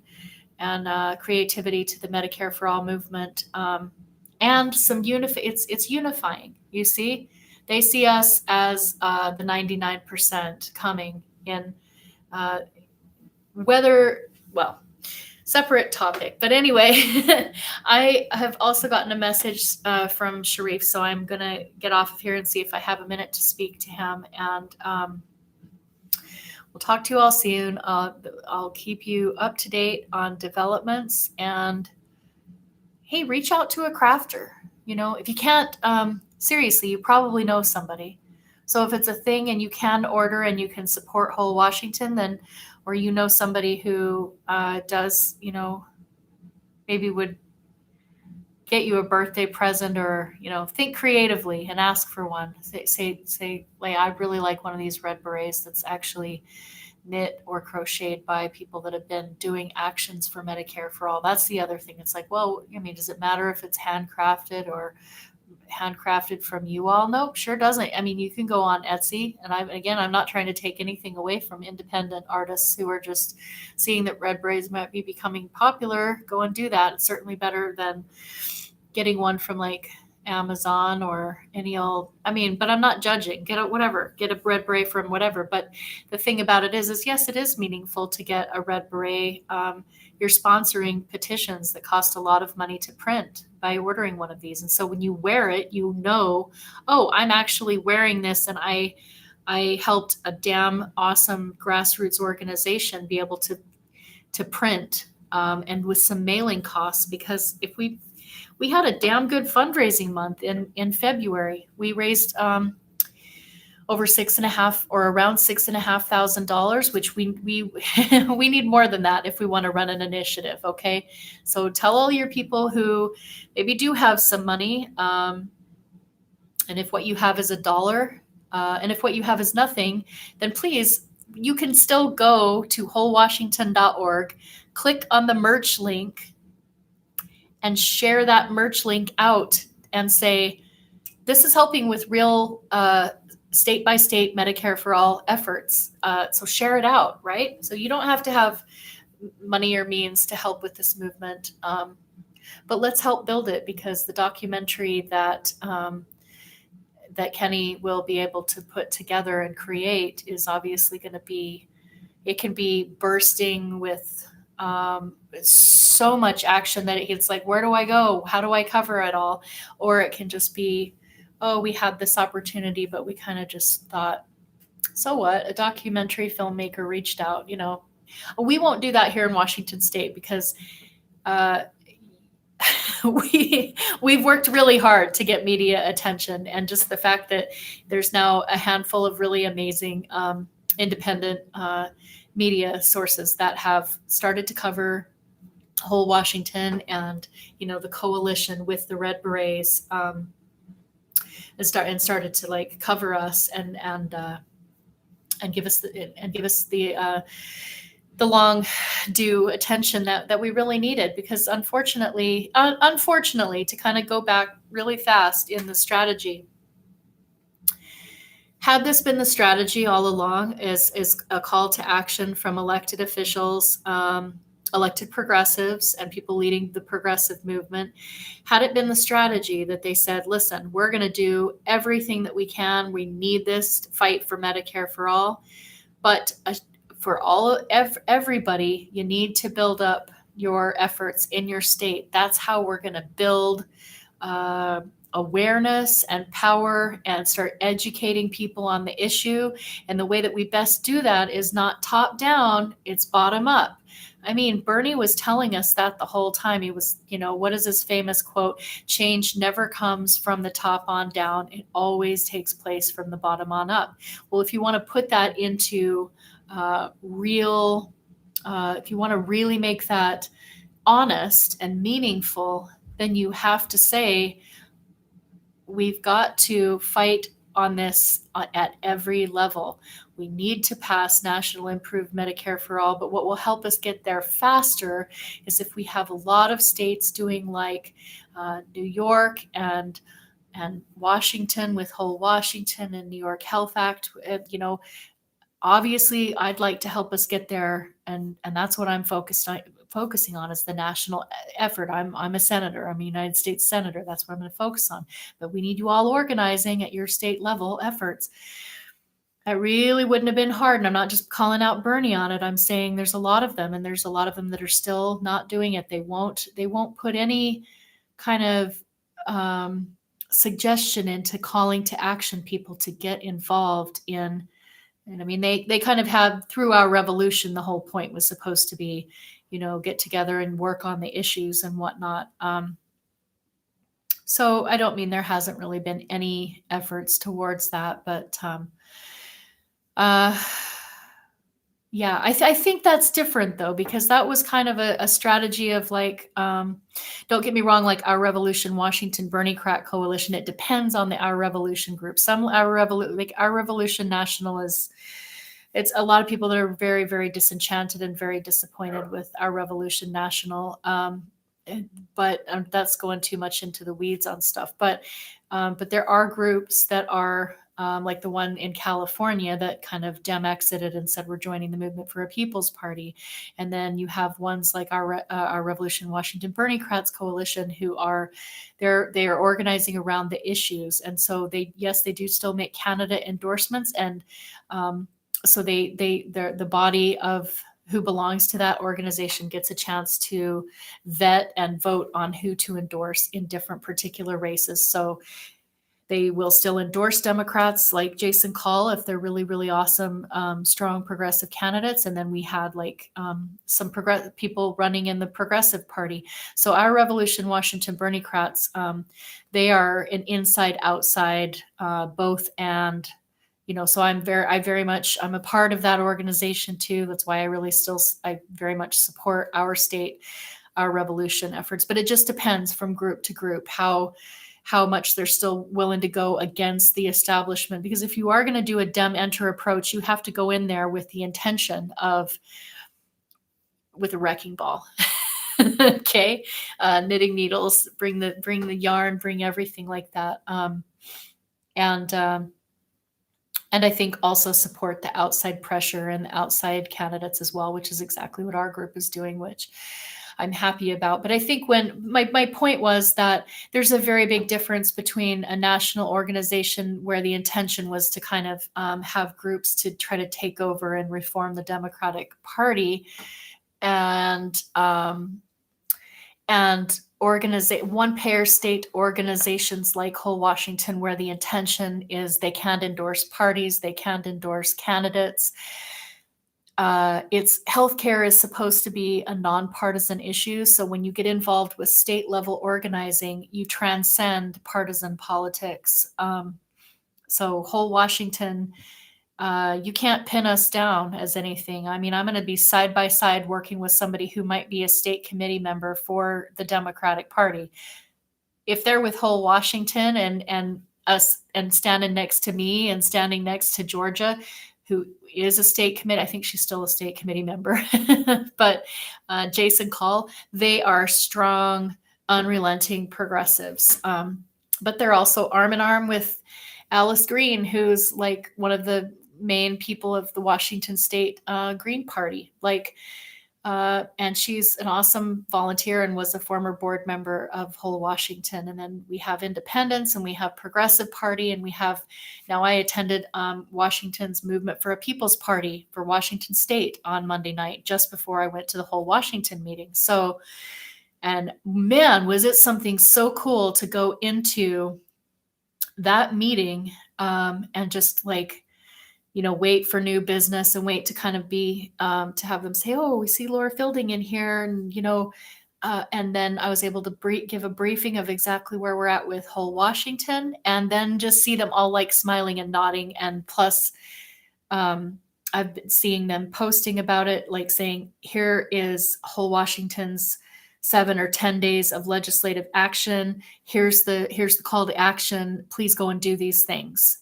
creativity to the Medicare for All movement, and some it's unifying. You see, they see us as the 99% coming in, separate topic. But anyway, I have also gotten a message from Sharif, so I'm going to get off of here and see if I have a minute to speak to him. And we'll talk to you all soon. I'll keep you up to date on developments. And hey, reach out to a crafter. If you can't, seriously, you probably know somebody. So if it's a thing and you can order and you can support Whole Washington, then, or somebody who does, maybe would get you a birthday present, or think creatively and ask for one. Say, like, I'd really like one of these Red Berets that's actually knit or crocheted by people that have been doing actions for Medicare for All. That's the other thing. It's like, well, does it matter if it's handcrafted or handcrafted from you all? Nope, sure doesn't. You can go on Etsy, and I'm not trying to take anything away from independent artists who are just seeing that Red Berets might be becoming popular. Go and do that. It's certainly better than getting one from like Amazon or any old, but I'm not judging. Get a Red Beret from whatever. But the thing about it is yes, it is meaningful to get a Red Beret. You're sponsoring petitions that cost a lot of money to print by ordering one of these. And so when you wear it, oh, I'm actually wearing this, and I helped a damn awesome grassroots organization be able to print, and with some mailing costs, because if we had a damn good fundraising month in February. We raised over around $6,500, which we we need more than that if we want to run an initiative. Okay, so tell all your people who maybe do have some money, and if what you have is $1, and if what you have is nothing, then please, you can still go to wholewashington.org, click on the merch link, and share that merch link out and say, this is helping with real state-by-state Medicare for All efforts. So share it out, right? So you don't have to have money or means to help with this movement. But let's help build it, because the documentary that Kenny will be able to put together and create is obviously going to be, it can be bursting with so much action that it's like, where do I go? How do I cover it all? Or it can just be, oh, we had this opportunity, but we kind of just thought, so what? A documentary filmmaker reached out. We won't do that here in Washington State, because we've worked really hard to get media attention, and just the fact that there's now a handful of really amazing independent media sources that have started to cover Whole Washington, and the coalition with the Red Berets, and started to like cover us and give us the long due attention that we really needed, because unfortunately, to kind of go back really fast in the strategy, had this been the strategy all along, is a call to action from elected officials, elected progressives, and people leading the progressive movement, had it been the strategy that they said, listen, we're going to do everything that we can. We need this to fight for Medicare for All. But for everybody, you need to build up your efforts in your state. That's how we're going to build awareness and power and start educating people on the issue. And the way that we best do that is not top down, it's bottom up. Bernie was telling us that the whole time. He was, what is his famous quote? Change never comes from the top on down. It always takes place from the bottom on up. Well, if you want to put that into if you want to really make that honest and meaningful, then you have to say, we've got to fight on this at every level. We need to pass national improved Medicare for All, but what will help us get there faster is if we have a lot of states doing like New York and Washington with Whole Washington and New York Health Act. Obviously, I'd like to help us get there, and that's what I'm focusing on is the national effort. I'm a senator. I'm a United States senator. That's what I'm going to focus on. But we need you all organizing at your state level efforts. That really wouldn't have been hard. And I'm not just calling out Bernie on it. I'm saying there's a lot of them, and there's a lot of them that are still not doing it. They won't put any kind of suggestion into calling to action people to get involved in. And I mean, they kind of had, through our revolution, the whole point was supposed to be, get together and work on the issues and whatnot. So I don't mean there hasn't really been any efforts towards that, but uh, yeah, I think that's different though, because that was kind of a strategy of like, don't get me wrong, like Our Revolution Washington Bernie Crack Coalition, it depends on the Our Revolution group. Like Our Revolution National it's a lot of people that are very, very disenchanted and very disappointed with Our Revolution National. But that's going too much into the weeds on stuff. But there are groups that are like the one in California that kind of Dem exited and said we're joining the Movement for a People's Party, and then you have ones like our Revolution Washington Bernie Kratz Coalition who are they are organizing around the issues, and so they do still make candidate endorsements, and so the body of who belongs to that organization gets a chance to vet and vote on who to endorse in different particular races. So they will still endorse Democrats like Jason Call if they're really, really awesome, strong progressive candidates. And then we had like some people running in the Progressive Party. So Our Revolution Washington Bernie Kratz, they are an inside outside both, and so I'm a part of that organization too. That's why I very much support our state, Our Revolution efforts. But it just depends from group to group how much they're still willing to go against the establishment. Because if you are going to do a Dem enter approach, you have to go in there with the intention with a wrecking ball. Okay, knitting needles, bring the yarn, bring everything like that, and I think also support the outside pressure and the outside candidates as well, which is exactly what our group is doing, which I'm happy about. But I think when my point was that there's a very big difference between a national organization where the intention was to kind of have groups to try to take over and reform the Democratic Party, and one-payer state organizations like Whole Washington, where the intention is they can't endorse parties, they can't endorse candidates. It's healthcare is supposed to be a nonpartisan issue. So when you get involved with state level organizing, you transcend partisan politics. So Whole Washington, you can't pin us down as anything. I mean, I'm going to be side by side working with somebody who might be a state committee member for the Democratic Party. If they're with Whole Washington and us and standing next to me and standing next to Georgia, who is a state committee, I think she's still a state committee member, but Jason Call, they are strong, unrelenting progressives. But they're also arm in arm with Alice Green, who's like one of the main people of the Washington State Green Party. And she's an awesome volunteer and was a former board member of Whole Washington. And then we have Independents and we have Progressive Party, and now I attended Washington's Movement for a People's Party for Washington State on Monday night, just before I went to the Whole Washington meeting. So, and man, was it something so cool to go into that meeting and just wait for new business and wait to kind of be to have them say, oh, we see Laura Fielding in here, and and then I was able to give a briefing of exactly where we're at with Whole Washington, and then just see them all like smiling and nodding. And plus I've been seeing them posting about it, like saying, here is Whole Washington's 7 or 10 days of legislative action. Here's the call to action. Please go and do these things,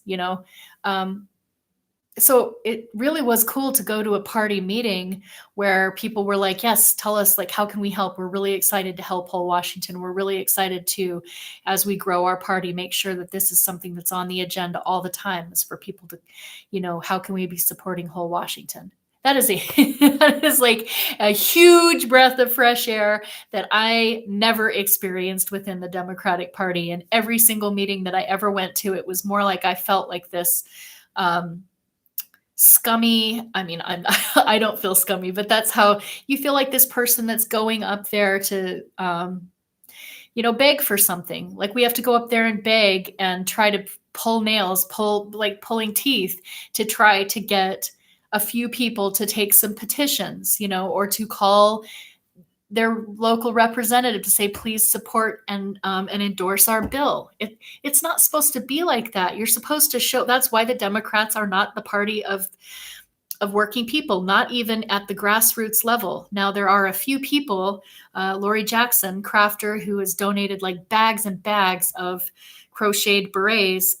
so it really was cool to go to a party meeting where people were like, yes, tell us, like, how can we help? We're really excited to help Whole Washington. We're really excited to, as we grow our party, make sure that this is something that's on the agenda all the time, is for people to, how can we be supporting Whole Washington? That is like a huge breath of fresh air that I never experienced within the Democratic Party. And every single meeting that I ever went to, it was more like I felt like this, scummy. I mean, I don't feel scummy, but that's how you feel, like this person that's going up there to, beg for something. Like we have to go up there and beg and try to pull nails, pulling teeth to try to get a few people to take some petitions, or to call their local representative to say, please support and endorse our bill. It's not supposed to be like that. You're supposed to show. That's why the Democrats are not the party of working people, not even at the grassroots level. Now, there are a few people, Lori Jackson, crafter, who has donated like bags and bags of crocheted berets.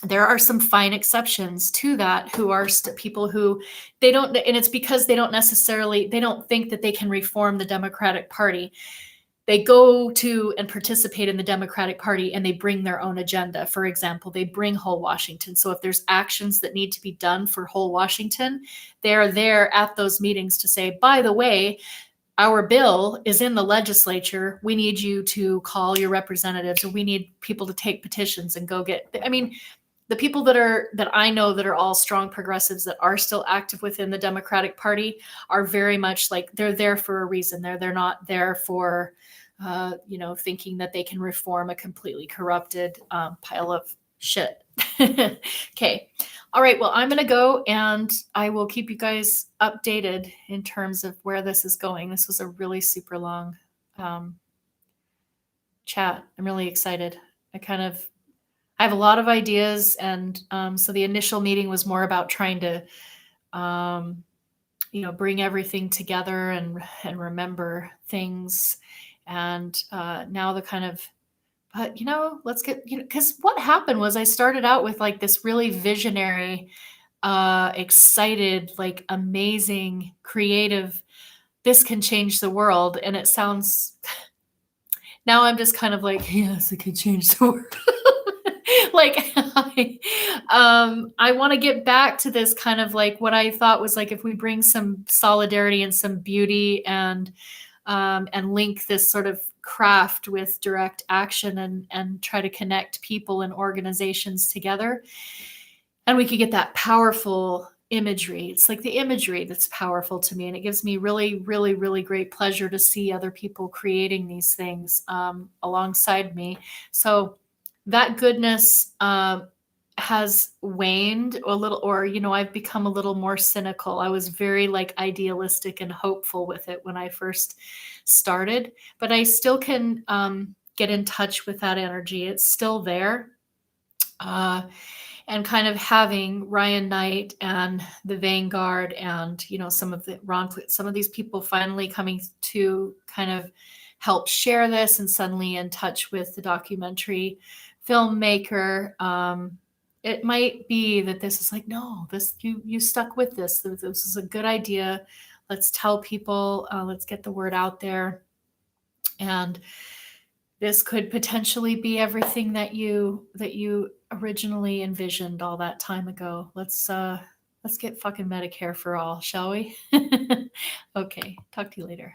There are some fine exceptions to that, who are people who they don't, and it's because they don't think that they can reform the Democratic Party. They go to and participate in the Democratic Party and they bring their own agenda. For example, they bring whole Washington. So if there's actions that need to be done for whole Washington, they're there at those meetings to say, by the way, our bill is in the legislature. We need you to call your representatives, or we need people to take petitions and go get, I mean, the people that I know that are all strong progressives that are still active within the Democratic Party are very much like they're there for a reason. They're not there for thinking that they can reform a completely corrupted pile of shit. Okay. All right. Well, I'm going to go and I will keep you guys updated in terms of where this is going. This was a really super long chat. I'm really excited. I have a lot of ideas, and so the initial meeting was more about trying to, bring everything together and remember things. And now the kind of, but let's get, because what happened was I started out with like this really visionary, excited, like amazing, creative, this can change the world. And it sounds, now I'm just kind of like, yes, it could change the world. Like I want to get back to this kind of like what I thought was like, if we bring some solidarity and some beauty and link this sort of craft with direct action and try to connect people and organizations together, and we could get that powerful imagery. It's like the imagery that's powerful to me, and it gives me really, really, really great pleasure to see other people creating these things alongside me. So that goodness has waned a little, or I've become a little more cynical. I was very like idealistic and hopeful with it when I first started, but I still can get in touch with that energy. It's still there. And kind of having Ryan Knight and the Vanguard and some of these people finally coming to kind of help share this, and suddenly in touch with the documentary Filmmaker. It might be that this is like, no, this you stuck with this. This is a good idea. Let's tell people. Let's get the word out there. And this could potentially be everything that you originally envisioned all that time ago. Let's get fucking Medicare for all, shall we? Okay, talk to you later.